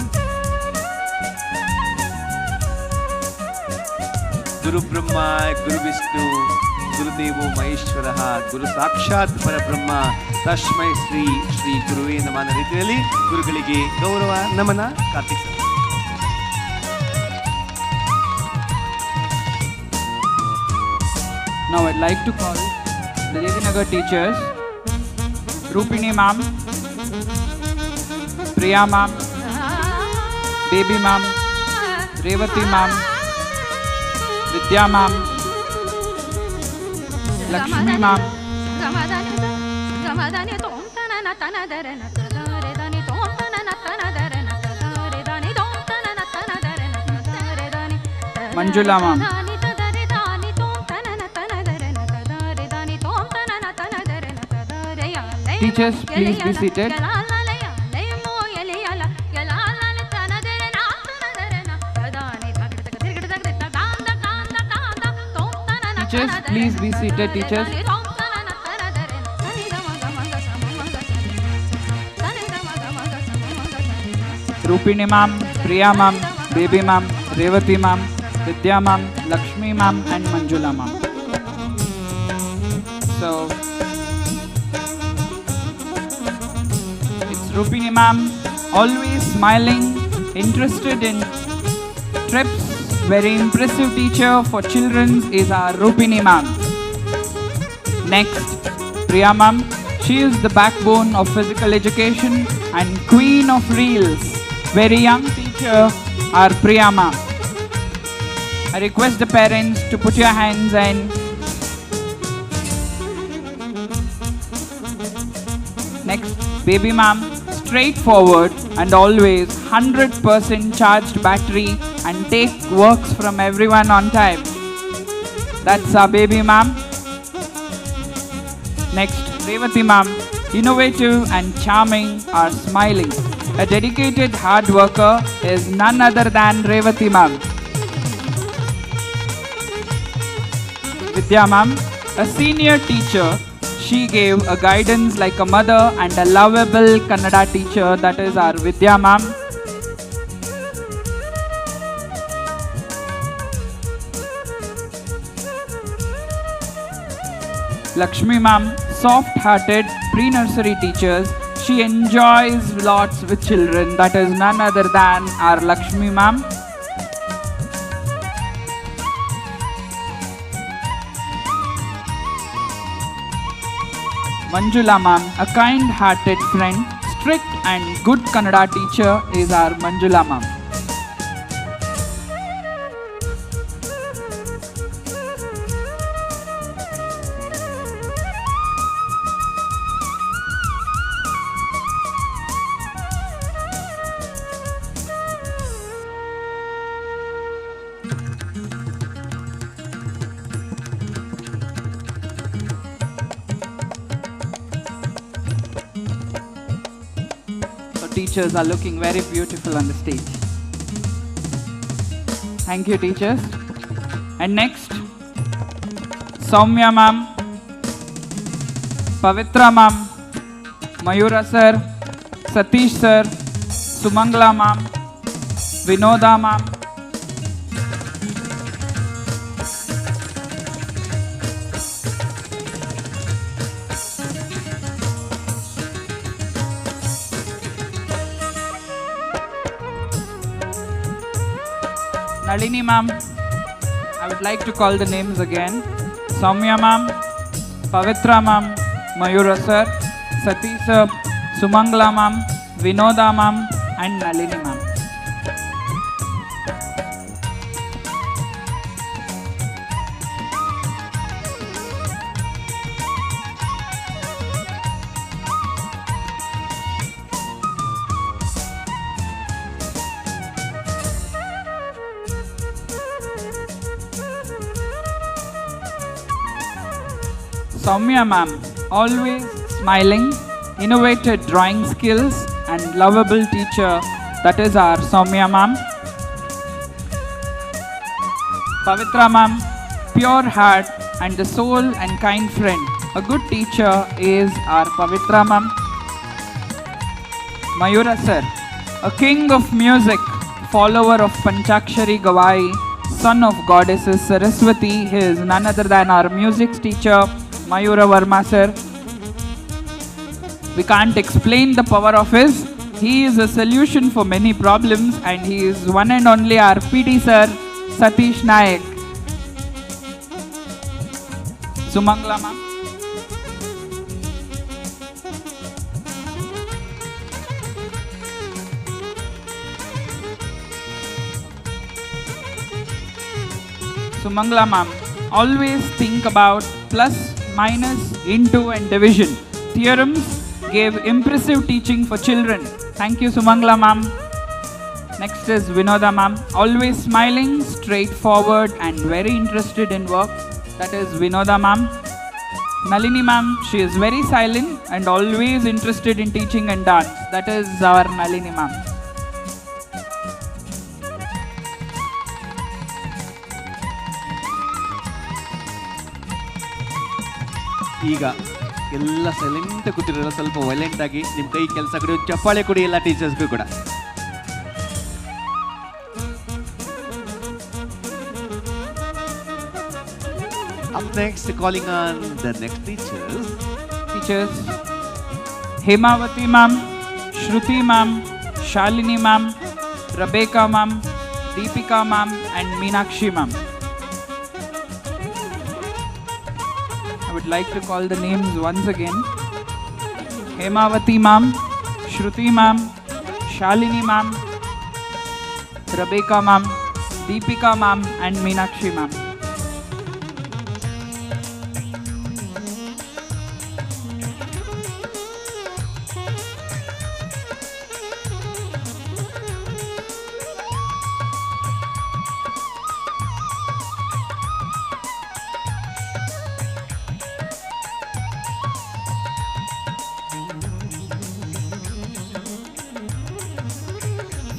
ಗುರು ಬ್ರಹ್ಮ ಗುರು ವಿಷ್ಣು ಗುರುದೇವೋ ಮಹೇಶ್ವರ ಗುರು ಸಾಕ್ಷಾತ್ ಪರಬ್ರಹ್ಮ ತಸ್ಮೈ ಶ್ರೀ ಶ್ರೀ ಗುರುವೇ ನಮನ ರೀತಿಯಲ್ಲಿ ಗುರುಗಳಿಗೆ ಗೌರವ ನಮನ. Karthik sir. Now I'd like to call the Devinagar teachers, Rupini ma'am, Priya ma'am, Baby ma'am, Revati ma'am, Vidya ma'am, Lakshmi ma'am, Manjula ma'am. Teachers, please be seated. Teachers, please be seated, teachers. Rupini ma'am, Priya ma'am, Baby ma'am, Revati ma'am, Vidya ma'am, Lakshmi ma'am and Manjula ma'am. So, it's Rupini ma'am, always smiling, interested in trips, very impressive teacher for children is our Rupini ma'am. Next, Priya ma'am, she is the backbone of physical education and queen of reels. Very young teacher, our Priya ma'am. I request the parents to put your hands and next, Baby ma'am, straightforward and always 100% charged battery and take works from everyone on time. That's our Baby ma'am. Next, Revati ma'am, innovative and charming are smiling. A dedicated hard worker is none other than Revati ma'am. Vidya ma'am, a senior teacher, she gave a guidance like a mother and a lovable Kannada teacher, that is our Vidya ma'am. Lakshmi ma'am, soft-hearted pre-nursery teachers. She enjoys lots with children, that is none other than our Lakshmi ma'am. Manjula ma'am, a kind-hearted friend, strict and good Kannada teacher is our Manjula ma'am. teachers are looking very beautiful on the stage. Thank you, teachers. And next, Soumya ma'am, Pavitra ma'am, Mayura sir, Satish sir, Sumangla ma'am, Vinoda ma'am, Nalini ma'am. I would like to call the names again. Soumya ma'am, Pavitra ma'am, Mayura sir, Satish sir, Sumangla ma'am, Vinoda ma'am, and Nalini ma'am. Soumya ma'am, always smiling, innovative drawing skills and lovable teacher, that is our Soumya ma'am. Pavitra ma'am, pure heart and the soul and kind friend. A good teacher is our Pavitra ma'am. Mayura sir, a king of music, follower of Panchakshari Gawai, son of goddesses Saraswati. He is none other than our music teacher, Mayura Verma sir. We can't explain the power of his. He is a solution for many problems, and he is one and only our PT sir, Satish Naik. Sumangla ma'am. Sumangla ma'am, always think about plus, minus, into and division. Theorems gave impressive teaching for children. Thank you, Sumangla ma'am. Next is Vinoda ma'am, always smiling, straightforward and very interested in work. That is Vinoda ma'am. Nalini ma'am, she is very silent and always interested in teaching and dance. That is our Nalini ma'am. ಈಗ ಎಲ್ಲ silent ಕೂತಿರಲ್ಲ, ಸ್ವಲ್ಪ violent ಆಗಿ ನಿಮ್ಮ ಕೈ ಕೆಲಸ ಕೊಡಿ, ಚಪ್ಪಾಳೆ ಕೊಡಿ ಎಲ್ಲ ಟೀಚರ್ಸ್ಗೂ ಕೂಡ. Up next, calling on the next teachers. Teachers, Hemavati ma'am, Shruti ma'am, Shalini ma'am, Rebecca ma'am, Deepika ma'am and Meenakshi ma'am. I would like to call the names once again. Hemavati ma'am, Shruti ma'am, Shalini ma'am, Rebecca ma'am, Deepika ma'am and Meenakshi ma'am.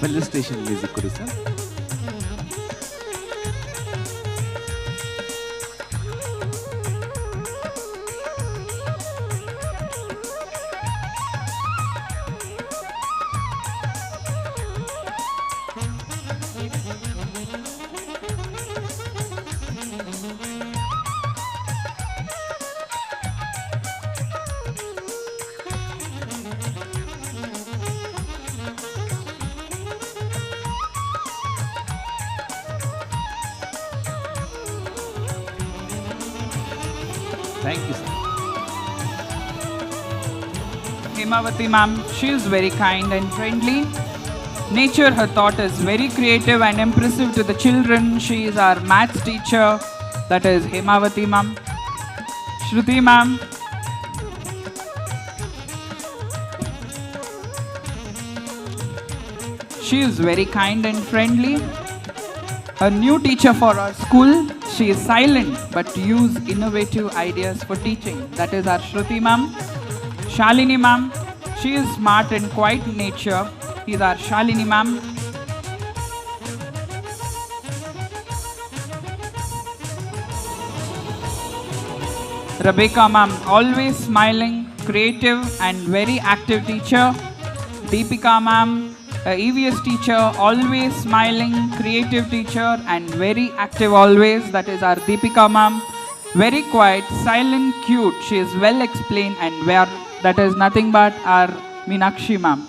Felicitation music ಕೊಡಿ sir. Thank you, sir. Hemavati ma'am, she is very kind and friendly. Nature, her thought is very creative and impressive to the children. She is our maths teacher, that is Hemavati ma'am. Shruti ma'am, she is very kind and friendly. A new teacher for our school. She is silent but use innovative ideas for teaching. That is our Shruti ma'am. Shalini ma'am, She is smart and quiet in nature. Is our Shalini ma'am. Rebecca ma'am, always smiling, creative and very active teacher. Deepika ma'am, a EVS teacher, always smiling, creative teacher and very active always. That is our Deepika ma'am. Very quiet, silent, cute. She is well explained and where that is nothing but our Meenakshi ma'am.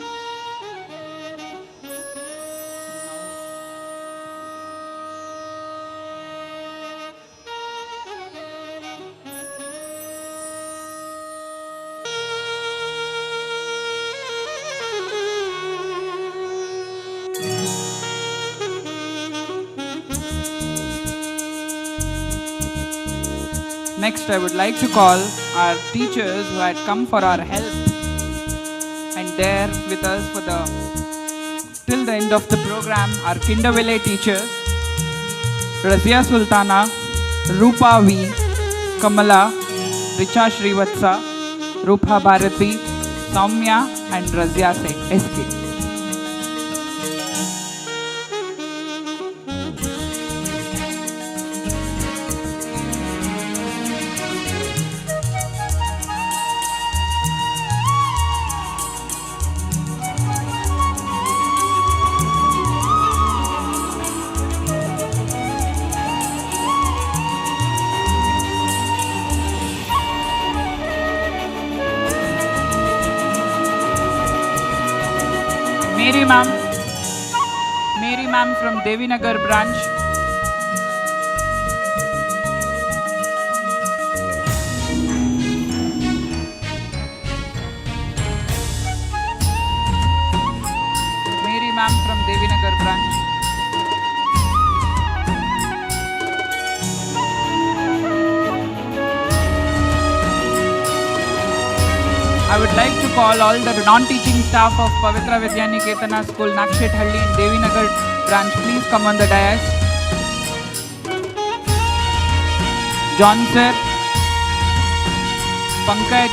Next, I would like to call our teachers who had come for our help and there with us for the till the end of the program. Our Kinderville teachers, Razia Sultana, Rupa V, Kamala, Richa Srivatsa, Rupa Bharati, Soumya and Razia SK. Mary ma'am from Devinagar branch. Mary ma'am from Devinagar branch. I would like to call all the non-teaching staff of Pavitra Vidyaniketana School, Nakshethalli in Devinagar branch. Please come on the dais. John sir, Pankaj,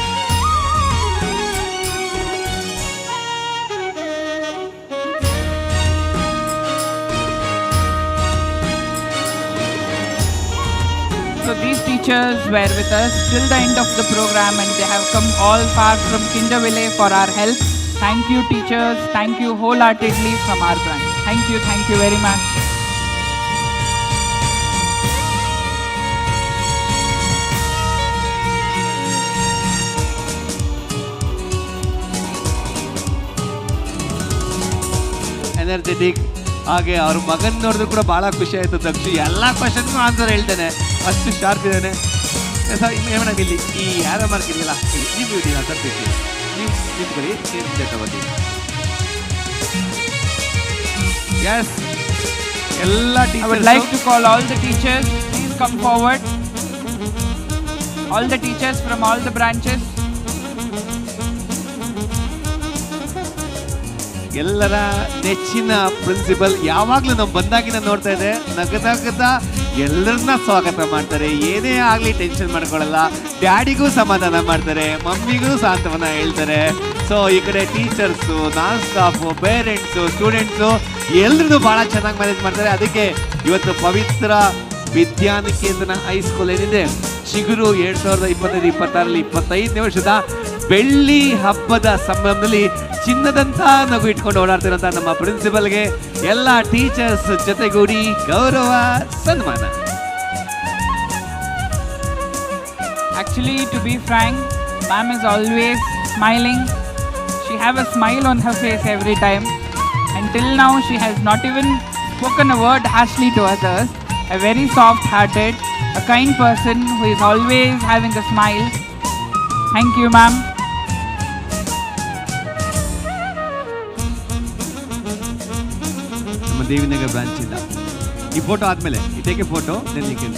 so these teachers were with us till the end of the program and they have come all far from Kinderville for our help. Thank you teachers, thank you wholeheartedly from our branch. Thank you very much. Energetic ಹಾಗೆ ಅವ್ರ ಮಗನ್ ನೋಡಿದ್ರು ಕೂಡ ಭಾಳ ಖುಷಿ ಆಯಿತು. ದಕ್ಷು ಎಲ್ಲ ಕ್ವಶನ್ಗೂ answer ಹೇಳ್ತಾನೆ, ಅಷ್ಟು ಶಾರ್ಪ್ ಇದ್ದಾನೆ. ಏಮಣ್ಣ ಇಲ್ಲಿ ಈ ಯಾರ ಮಾರ್ಕ್ ಇದೆಯಲ್ಲ ನೀವು ಇಡಿಲ್ಲ ಅಂತ ನೀವು ನಿಂತ್ಕೊಳ್ಳಿ, ಸೇರಿಸಿದೆ ತಗೋತೀನಿ. ಎಸ್ ಎಲ್ಲ I would like to call all the teachers, please come forward. All the teachers from all the branches. ಎಲ್ಲರ ನೆಚ್ಚಿನ ಪ್ರಿನ್ಸಿಪಲ್ ಯಾವಾಗಲೂ ನಾವು ಬಂದಾಗಿನ ನೋಡ್ತಾ ಇದೆ, ನಗನಗದ ಎಲ್ಲರನ್ನ ಸ್ವಾಗತ ಮಾಡ್ತಾರೆ. ಏನೇ ಆಗಲಿ ಟೆನ್ಷನ್ ಮಾಡ್ಕೊಳ್ಳಲ್ಲ, ಡ್ಯಾಡಿಗೂ ಸಮಾಧಾನ ಮಾಡ್ತಾರೆ, ಮಮ್ಮಿಗೂ ಸಾಂತ್ವನ ಹೇಳ್ತಾರೆ. ಸೊ ಈ ಕಡೆ ಟೀಚರ್ಸು, ನಾನ್ ಸ್ಟಾಫು, ಪೇರೆಂಟ್ಸು, ಸ್ಟೂಡೆಂಟ್ಸು ಎಲ್ಲರೂ ಭಾಳ ಚೆನ್ನಾಗಿ ಮ್ಯಾನೇಜ್ ಮಾಡ್ತಾರೆ. ಅದಕ್ಕೆ ಇವತ್ತು ಪವಿತ್ರ ವಿದ್ಯಾನಿಕೇತನ ಹೈಸ್ಕೂಲ್ ಏನಿದೆ, ಚಿಗುರು 2025-26ರಲ್ಲಿ 25ನೇ ವರ್ಷದ ಬೆಳ್ಳಿ ಹಬ್ಬದ ಸಂಭ್ರಮದಲ್ಲಿ ಚಿನ್ನದಂತ ನಗು ಇಟ್ಕೊಂಡು ಓಡಾಡ್ತಿರೋಂಥ ನಮ್ಮ ಪ್ರಿನ್ಸಿಪಲ್ಗೆ ಎಲ್ಲ ಟೀಚರ್ಸ್ ಜೊತೆಗೂಡಿ ಗೌರವ ಸನ್ಮಾನ. Actually, to be frank, ma'am is always smiling. She have a smile on her face every time. Until now, she has not even spoken a word harshly to others. A very soft-hearted, a kind person who is always having a smile. Thank you, ma'am. ನಮ್ಮ ದೇವಿನಗರ ಬ್ರಾಂಚಿಂದ ಈ photo ಆದಮೇಲೆ take a photo then you can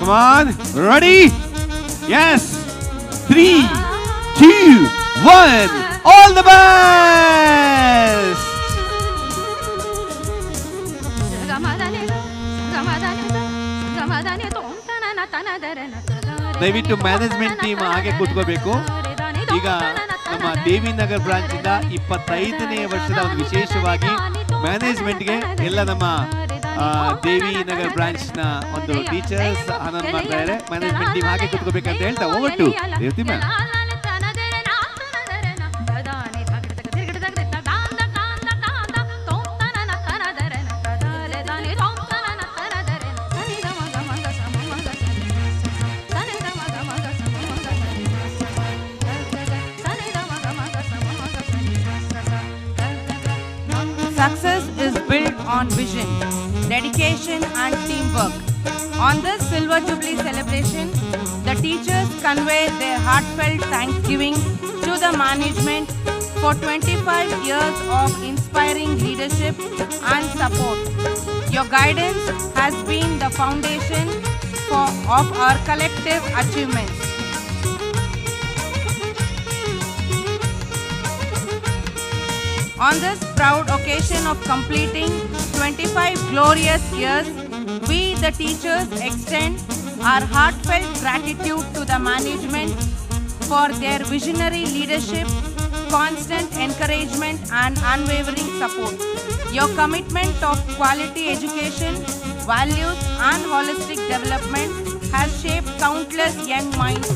Come on, ready? Yes. 3, 2, 1. All the best. ದಯವಿಟ್ಟು management team ಹಾಗೆ ಕೂತ್ಕೋಬೇಕು. ಈಗ ನಮ್ಮ ದೇವಿ Nagar branch ಇಂದ 25ನೇ ವರ್ಷದ ಒಂದು ವಿಶೇಷವಾಗಿ ಮ್ಯಾನೇಜ್ಮೆಂಟ್ಗೆ ಎಲ್ಲ ನಮ್ಮ ದೇವಿ ನಗರ್ ಬ್ರಾಂಚ್ ನ ಒಂದು ಟೀಚರ್ಸ್ ಆನಂದ್ ಮಾಡ್ತಾ ಇದ್ದಾರೆ. ಮ್ಯಾನೇಜ್ಮೆಂಟ್ ಟೀಮ್ ಹಾಗೆ ಕೂತ್ಕೋಬೇಕಂತ ಹೇಳ್ತಾ ಹೋಗ್ಬಿಟ್ಟು Devati ma'am. Success is built on vision, dedication and teamwork. On this Silver Jubilee celebration, the teachers convey their heartfelt thanksgiving to the management for 25 years of inspiring leadership and support. Your guidance has been the foundation of our collective achievements. On this proud occasion of completing 25 glorious years, we, the teachers, extend our heartfelt gratitude to the management for their visionary leadership, constant encouragement and unwavering support. Your commitment of quality education, values and holistic development has shaped countless young minds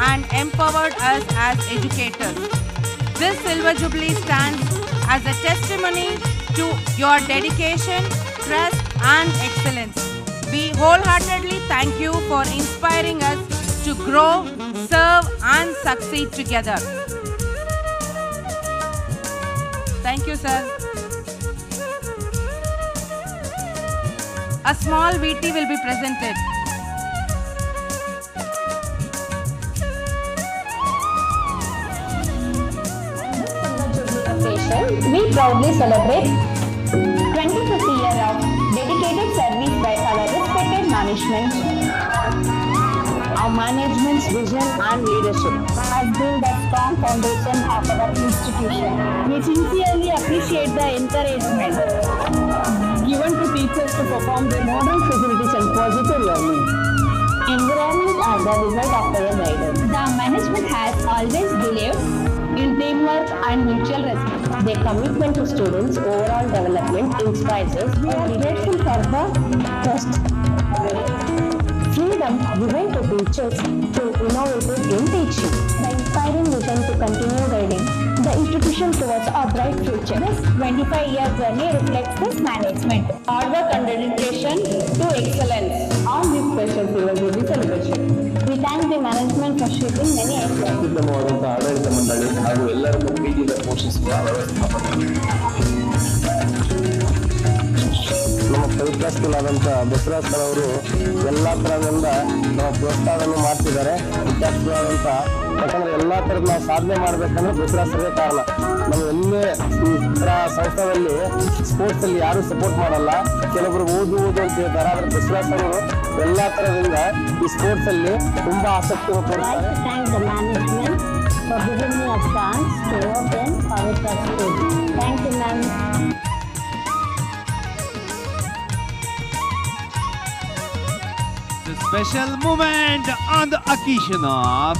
and empowered us as educators. This Silver Jubilee stands as a testimony to your dedication, trust and excellence. We wholeheartedly thank you for inspiring us to grow, serve and succeed together. Thank you, sir. A small VT will be presented. We proudly celebrate 25th year of dedicated service by our respected management. Our management's vision and leadership has built a strong foundation of our institution. We sincerely appreciate the encouragement given to teachers to perform their modern facilities and positive learning environment are the result of their guidance. The management has always believed in teamwork and mutual respect. Their commitment to students' overall development inspires us. We are grateful for the trust, freedom given to teachers to innovate in teaching. The inspiring vision to continue guiding the institution towards a bright future. This 25-year journey reflects this management, hard work and dedication to excellence on this special Silver Jubilee celebration. We thank the management for shaping many efforts. ಅತ್ಯುತ್ತಮವಾದಂತಹ ಆಡಳಿತ ಮಂಡಳಿ ಹಾಗೂ ಎಲ್ಲರನ್ನು ಪ್ರೀತಿಯಿಂದ ಪೋಷಿಸುವ ವ್ಯವಸ್ಥಾಪನೆ. ನಮ್ಮ ಪವಿತ್ರ school ಆದಂಥ Basavaraj sir ಅವರು ಎಲ್ಲ ಥರದಿಂದ ನಮ್ಮ ಪ್ರೋತ್ಸಾಹವನ್ನು ಮಾಡ್ತಿದ್ದಾರೆ. ವಿದ್ಯಾರ್ಥಿಗಳಾದಂಥ ಯಾಕಂದರೆ ಎಲ್ಲ ಥರದ ನಾವು ಸಾಧನೆ ಮಾಡಬೇಕಂದ್ರೆ ಬಸವರಾಜ್ ಸರ್ವೇ ಕಾರಣ. ನಾವು ಎಲ್ಲೇ ಈ ಥರ ಸಂಸ್ಥೆಯಲ್ಲಿ ಸ್ಪೋರ್ಟ್ಸಲ್ಲಿ ಯಾರೂ ಸಪೋರ್ಟ್ ಮಾಡಲ್ಲ, ಕೆಲವೊಬ್ರು ಓದು ಅಂತ ಹೇಳ್ತಾರೆ. ಆದರೆ ಬಸವರಾಜ್ ಸರ್ ಅವರು ಎಲ್ಲ ಥರದಿಂದ ಈ ಸ್ಪೋರ್ಟ್ಸಲ್ಲಿ ತುಂಬ ಆಸಕ್ತಿಯನ್ನು ತೋರಿಸ್ತಾರೆ. For giving me a chance to work in Pavitra School. Thank you, ma'am. The special moment on the occasion of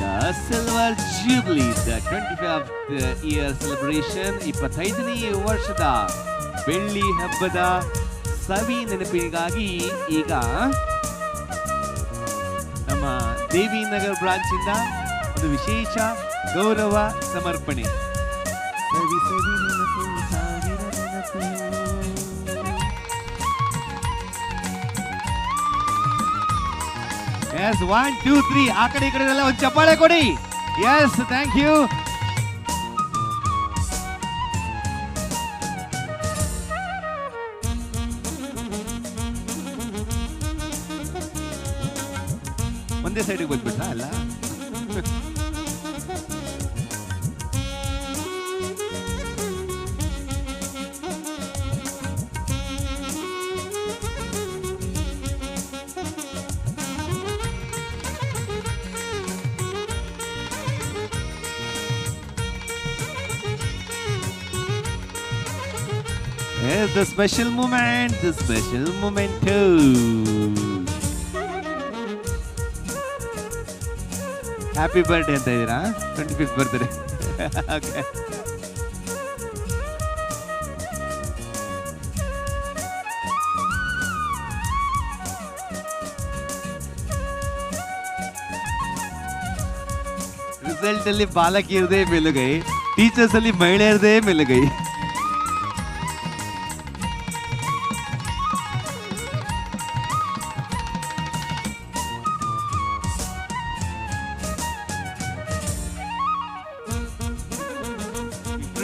the Silver Jubilee, the 25th year celebration, 25ನೇ ವರ್ಷದ ಬೆಳ್ಳಿ ಹಬ್ಬದ ಸವಿ ನೆನಪಿಗಾಗಿ ಈಗ ನಮ್ಮ ದೇವಿ ನಗರ್ ಬ್ರಾಂಚ್ ಇಂದ ಒಂದು ವಿಶೇಷ ಗೌರವ ಸಮರ್ಪಣೆ. ಸವಿ ಸವಿ ನೆನಪು ಸಾವಿರ ನೆನಪು. ಎಸ್ 1 2 3 ಆ ಕಡೆ ಈ ಕಡೆ ಎಲ್ಲ ಒಂದು ಚಪ್ಪಾಳೆ ಕೊಡಿ. Yes thank you. ಒಂದೇ ಸೈಡಿಗೆ ಬಂದ್ಬಿಟ್ಟ ಅಲ್ಲ. Here's the special moment, the special moment. Happy birthday ಅಂತ ಇದ್ದೀರಾ? 25th birthday. ಓಕೆ. ರಿಸಲ್ಟ್ ಅಲ್ಲಿ ಬಾಲಕಿಯರದೇ ಮೇಲುಗೈ, ಟೀಚರ್ಸ್ ಅಲ್ಲಿ ಮಹಿಳೆಯರದೇ ಮೇಲುಗೈ.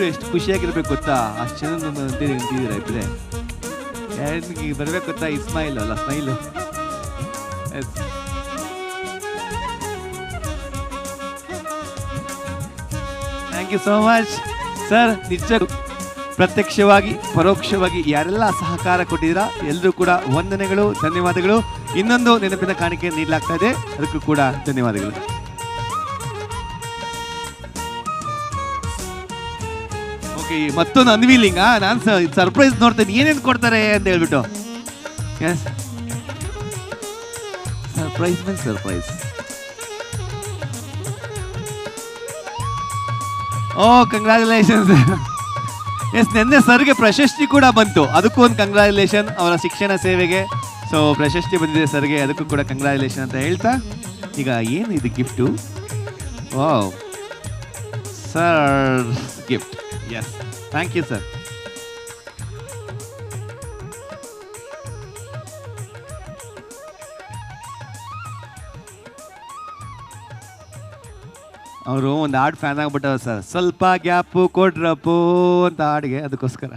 ಎಷ್ಟು ಖುಷಿಯಾಗಿರ್ಬೇಕು ಗೊತ್ತಾ? ಅಷ್ಟು ಜನ ನಿಂತಿದ್ದೀರಾ ಇಬ್ಬರೇ. ಯಾರಿಗೆ ಬರ್ಬೇಕು ಗೊತ್ತಾ? ಈ ಸ್ಮೈಲ್ ಅಲ್ಲ, smile. Thank you so much sir. ನಿಜ ಪ್ರತ್ಯಕ್ಷವಾಗಿ ಪರೋಕ್ಷವಾಗಿ ಯಾರೆಲ್ಲ ಸಹಕಾರ ಕೊಟ್ಟಿದ್ದೀರಾ ಎಲ್ಲರೂ ಕೂಡ ವಂದನೆಗಳು, ಧನ್ಯವಾದಗಳು. ಇನ್ನೊಂದು ನೆನಪಿನ ಕಾಣಿಕೆ ನೀಡಲಾಗ್ತಾ ಇದೆ, ಅದಕ್ಕೂ ಕೂಡ ಧನ್ಯವಾದಗಳು. ಓಕೆ, ಮತ್ತೊಂದು ಅನ್ವೀಲಿಂಗ್. ನಾನು ಸರ್ಪ್ರೈಸ್ ನೋಡ್ತೇನೆ ಏನೇನು ಕೊಡ್ತಾರೆ ಅಂತ ಹೇಳ್ಬಿಟ್ಟು. ಎಸ್, ಸರ್ಪ್ರೈಸ್ ಮೇಲೆ ಸರ್ಪ್ರೈಸ್. ಓ, ಕಂಗ್ರ್ಯಾಚುಲೇಷನ್ಸ್. ಎಸ್, ನಿನ್ನೆ ಸರ್ಗೆ ಪ್ರಶಸ್ತಿ ಕೂಡ ಬಂತು, ಅದಕ್ಕೂ ಒಂದು ಕಂಗ್ರ್ಯಾಚುಲೇಷನ್ ಅವರ ಶಿಕ್ಷಣ ಸೇವೆಗೆ. ಸೊ ಪ್ರಶಸ್ತಿ ಬಂದಿದೆ ಸರ್ಗೆ, ಅದಕ್ಕೂ ಕೂಡ ಕಂಗ್ರ್ಯಾಚುಲೇಷನ್ ಅಂತ ಹೇಳ್ತಾ, ಈಗ ಏನು ಇದು gift? Wow, sir gift. Yes, thank you sir. ಅವರು ಒಂದು ಹಾಡು ಫ್ಯಾನ್ ಆಗ್ಬಿಟ್ಟವ ಸರ್. ಸ್ವಲ್ಪ ಗ್ಯಾಪು ಕೊಡ್ರಪ್ಪು ಅಂತ ಹಾಡಿಗೆ, ಅದಕ್ಕೋಸ್ಕರ.